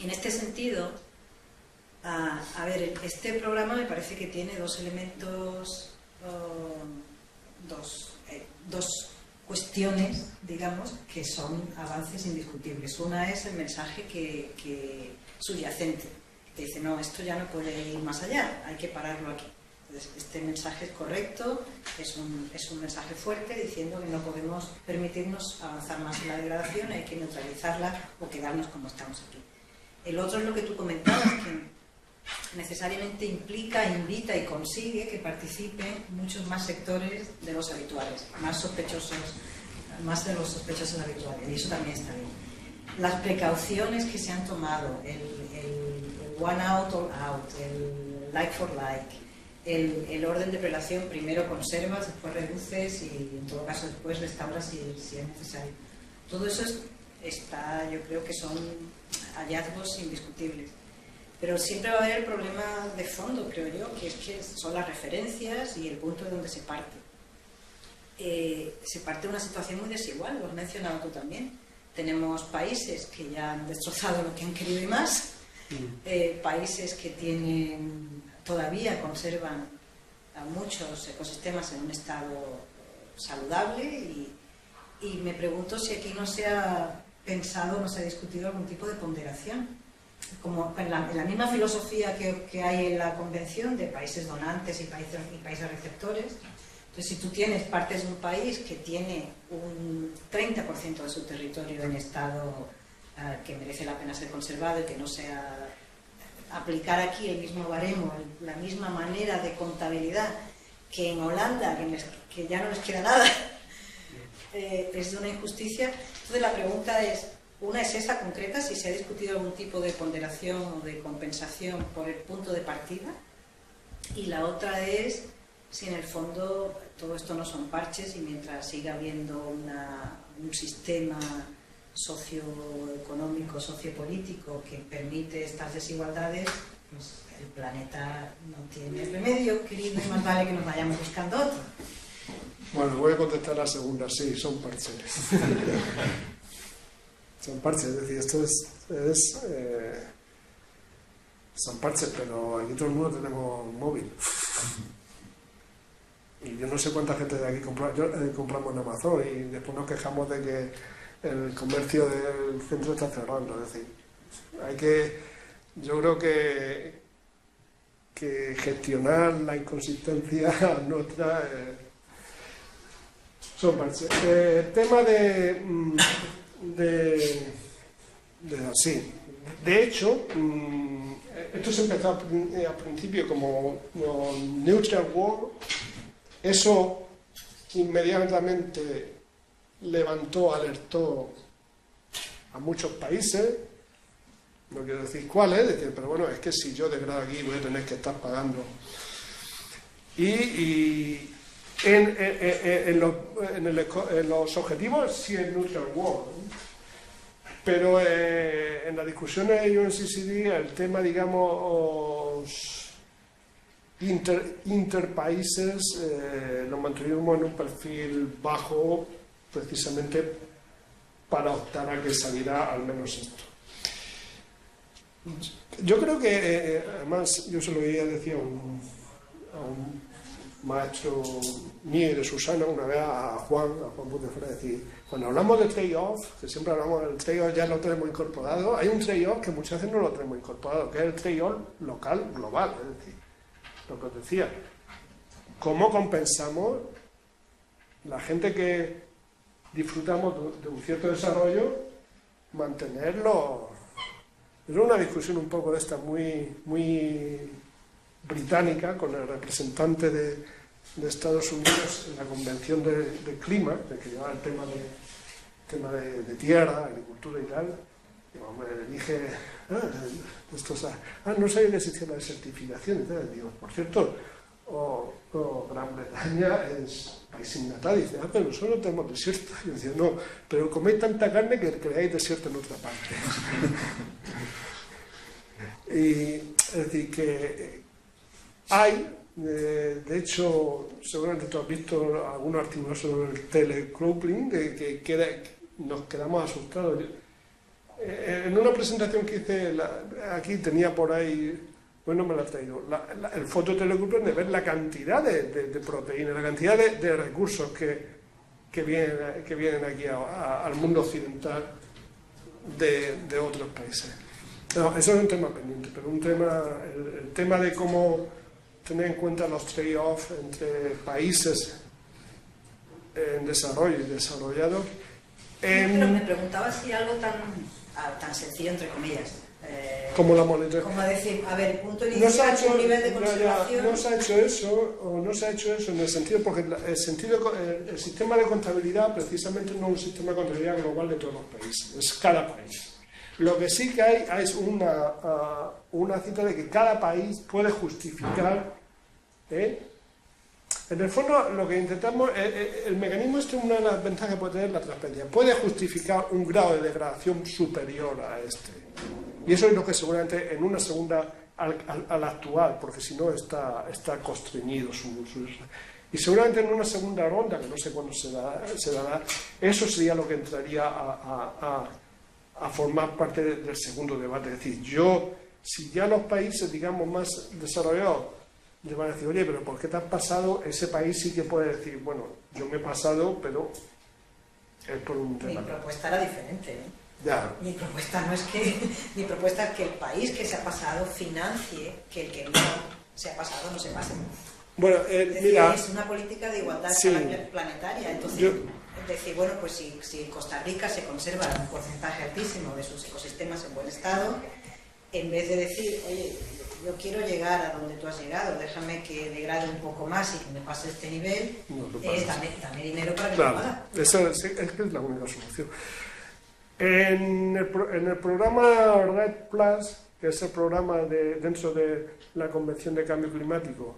Y en este sentido, a ver, este programa me parece que tiene dos elementos, dos cuestiones, digamos, que son avances indiscutibles. Una es el mensaje que subyacente, que dice, no, esto ya no puede ir más allá, hay que pararlo aquí. Entonces, este mensaje es correcto, es un mensaje fuerte diciendo que no podemos permitirnos avanzar más en la degradación, hay que neutralizarla o quedarnos como estamos aquí. El otro es lo que tú comentabas, que necesariamente implica, invita y consigue que participen muchos más sectores de los habituales, más de los sospechosos habituales, y eso también está bien. Las precauciones que se han tomado, el one out, all out, el like for like, el orden de prelación, primero conservas, después reduces y en todo caso después restauras si es necesario. Todo eso yo creo que son hallazgos indiscutibles. Pero siempre va a haber el problema de fondo, creo yo, que es que son las referencias y el punto de donde se parte. Se parte de una situación muy desigual, lo has mencionado tú también. Tenemos países que ya han destrozado lo que han querido y más, países que todavía conservan a muchos ecosistemas en un estado saludable y me pregunto si aquí no se ha pensado, no se ha discutido algún tipo de ponderación. Como en la misma filosofía que hay en la Convención de países donantes y países receptores. Entonces, si tú tienes partes de un país que tiene un 30% de su territorio en estado que merece la pena ser conservado y que no sea aplicar aquí el mismo baremo, la misma manera de contabilidad que en Holanda, que ya no les queda nada, es de una injusticia. Entonces, la pregunta es, una es esa concreta, si se ha discutido algún tipo de ponderación o de compensación por el punto de partida, y la otra es si en el fondo todo esto no son parches y mientras siga habiendo un sistema socioeconómico, sociopolítico que permite estas desigualdades, pues el planeta no tiene remedio, querido, y más vale que nos vayamos buscando otro. Bueno, voy a contestar la segunda, sí, son parches. Son parches, es decir, esto son parches, pero aquí todo el mundo tenemos móvil. Y yo no sé cuánta gente de aquí compramos en Amazon y después nos quejamos de que el comercio del centro está cerrando. Es decir, Yo creo que gestionar la inconsistencia nuestra son parches. El tema sí. De hecho, esto se empezó al principio como Neutral World. Eso inmediatamente alertó a muchos países, no quiero decir cuáles, pero bueno, es que si yo degrado aquí voy a tener que estar pagando. Y en los objetivos sí es Neutral World, ¿no? Pero en las discusiones de UNCCD el tema, digamos, interpaíses lo mantuvimos en un perfil bajo, precisamente para optar a que saliera al menos esto. Yo creo que, además, yo se lo decía a un maestro mío y de Susana una vez a Juan Butefra, decir, cuando hablamos de trade-off, que siempre hablamos del trade-off, ya lo tenemos incorporado, hay un trade-off que muchas veces no lo tenemos incorporado, que es el trade-off local, global, es decir, lo que os decía, ¿cómo compensamos la gente que disfrutamos de un cierto desarrollo, mantenerlo? Es una discusión un poco de esta muy británica con el representante de Estados Unidos en la Convención de Clima, de que llevaba el tema de tierra, agricultura y tal. Y le dije, no sabía que existía la desertificación. Entonces digo, por cierto, Gran Bretaña es país signatario. Dice, pero nosotros tenemos desierto. Y yo decía, no, pero coméis tanta carne que creáis desierto en otra parte. Y es decir, que hay, de hecho, seguramente tú has visto algunos artículos sobre el telecoupling, que nos quedamos asustados. En una presentación que hice, aquí tenía por ahí, bueno, me la he traído, el fototelecoupling, de ver la cantidad de proteínas, la cantidad de recursos que vienen aquí al mundo occidental de otros países. No, eso es un tema pendiente, pero el tema de cómo tener en cuenta los trade-off entre países en desarrollo y desarrollados. Pero me preguntaba si algo tan sencillo, entre comillas, como la moneda. como decir, a ver, punto inicial, un nivel de conservación. No se ha hecho eso en el sentido, porque el sistema de contabilidad precisamente no es un sistema de contabilidad global de todos los países, es cada país. Lo que sí que hay es una cita de que cada país puede justificar. En el fondo, lo que intentamos, el mecanismo este, una de las ventajas que puede tener la transparencia, puede justificar un grado de degradación superior a este. Y eso es lo que seguramente en una segunda, al actual, porque si no está constreñido y seguramente en una segunda ronda, que no sé cuándo se dará, eso sería lo que entraría a formar parte del segundo debate. Es decir, si ya los países, digamos, más desarrollados le van a decir, oye, pero ¿por qué te has pasado? Ese país sí que puede decir, bueno, yo me he pasado, pero es por un tema. Mi propuesta era diferente, ¿eh? Ya. Mi propuesta es que el país que se ha pasado financie que el que no se ha pasado no se pase. Bueno, mira, es una política de igualdad planetaria. Entonces, es decir, bueno, pues si en Costa Rica se conserva un porcentaje altísimo de sus ecosistemas en buen estado, en vez de decir, oye, yo quiero llegar a donde tú has llegado, déjame que degrade un poco más y que me pase este nivel, dame dinero para que lo haga. Eso es que es la única solución. En el programa Red Plus, que es el programa dentro de la Convención de Cambio Climático,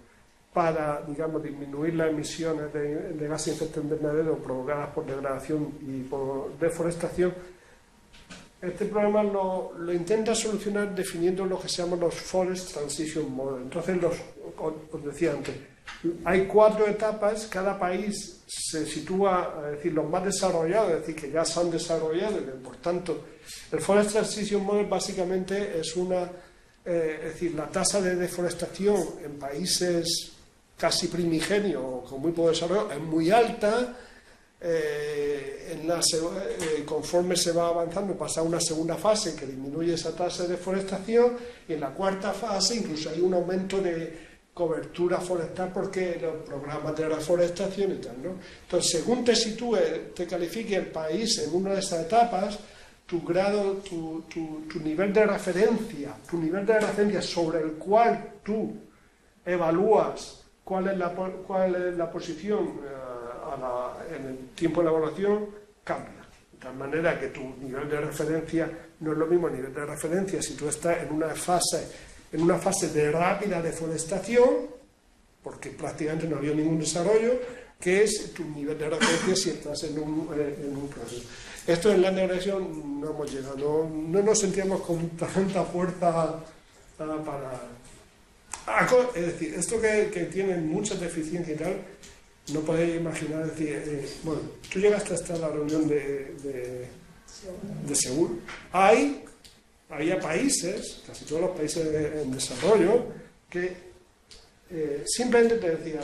para, digamos, disminuir las emisiones de gases de efecto invernadero provocadas por degradación y por deforestación, este programa lo intenta solucionar definiendo lo que se llaman los Forest Transition Models. Entonces, os decía antes, hay 4 etapas, cada país se sitúa, es decir, los más desarrollados, es decir, que ya se han desarrollado, y por tanto, el Forest Transition Model básicamente es decir, la tasa de deforestación en países casi primigenios o con muy poco desarrollo es muy alta, conforme se va avanzando pasa a una segunda fase que disminuye esa tasa de deforestación, y en la cuarta fase incluso hay un aumento de cobertura forestal porque los programas de reforestación y tal, ¿no? Entonces, según te sitúe, te califique el país en una de esas etapas, tu grado, tu nivel de referencia, sobre el cual tú evalúas cuál es la posición en el tiempo de la evaluación, cambia. De tal manera que tu nivel de referencia no es lo mismo nivel de referencia si tú estás en una fase de rápida deforestación, porque prácticamente no había ningún desarrollo, que es tu nivel de referencia si estás en un proceso. Esto en la neurogresión no hemos llegado, no nos sentíamos con tanta fuerza es decir, esto que tiene muchas deficiencias y tal, no podéis imaginar, es decir, bueno, tú llegaste hasta la reunión de Seúl. Había países, casi todos los países en desarrollo, que simplemente te decía,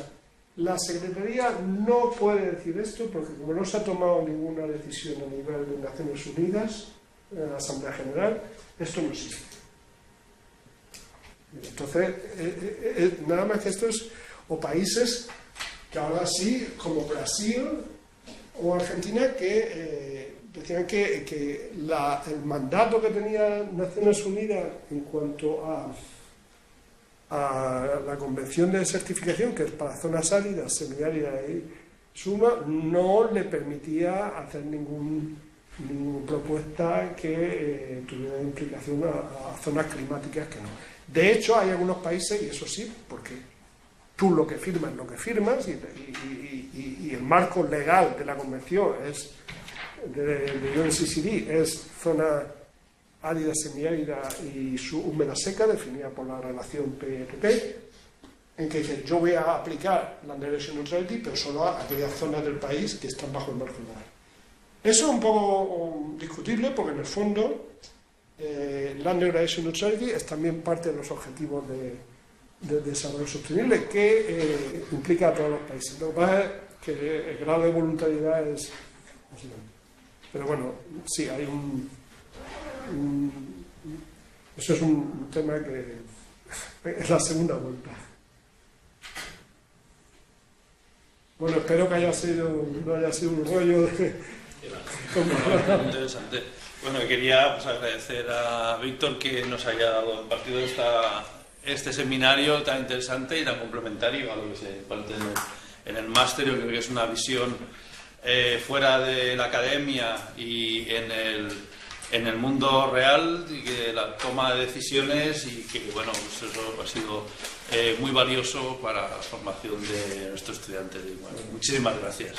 la Secretaría no puede decir esto porque como no se ha tomado ninguna decisión a nivel de Naciones Unidas, en la Asamblea General, esto no existe. Entonces, nada más que estos, o países que ahora sí, como Brasil o Argentina, que decían que el mandato que tenía Naciones Unidas en cuanto a la Convención de Certificación, que es para zonas áridas, semiáridas y suma, no le permitía hacer ninguna propuesta que tuviera implicación a zonas climáticas que no. De hecho, hay algunos países, y eso sí, porque tú lo que firmas y el marco legal de la Convención es de UNCCD es zona árida, semiárida y húmeda seca, definida por la relación PPP, en que dice, yo voy a aplicar Land Area Neutrality, pero solo a aquellas zonas del país que están bajo el marco legal. Eso es un poco discutible, porque en el fondo Land Area Neutrality es también parte de los objetivos de desarrollo sostenible, que implica a todos los países. Lo que pasa es que el grado de voluntariedad es gigante. Pero bueno, sí, hay eso es un tema que es la segunda vuelta. Bueno, espero que no haya sido un rollo de... Interesante. Bueno, quería agradecer a Víctor que nos haya impartido este seminario tan interesante y tan complementario a lo que se imparte en el máster. Yo creo que es una visión fuera de la academia y en el mundo real, y que la toma de decisiones, y que bueno, pues eso ha sido muy valioso para la formación de nuestros estudiantes. Y, bueno, muchísimas gracias.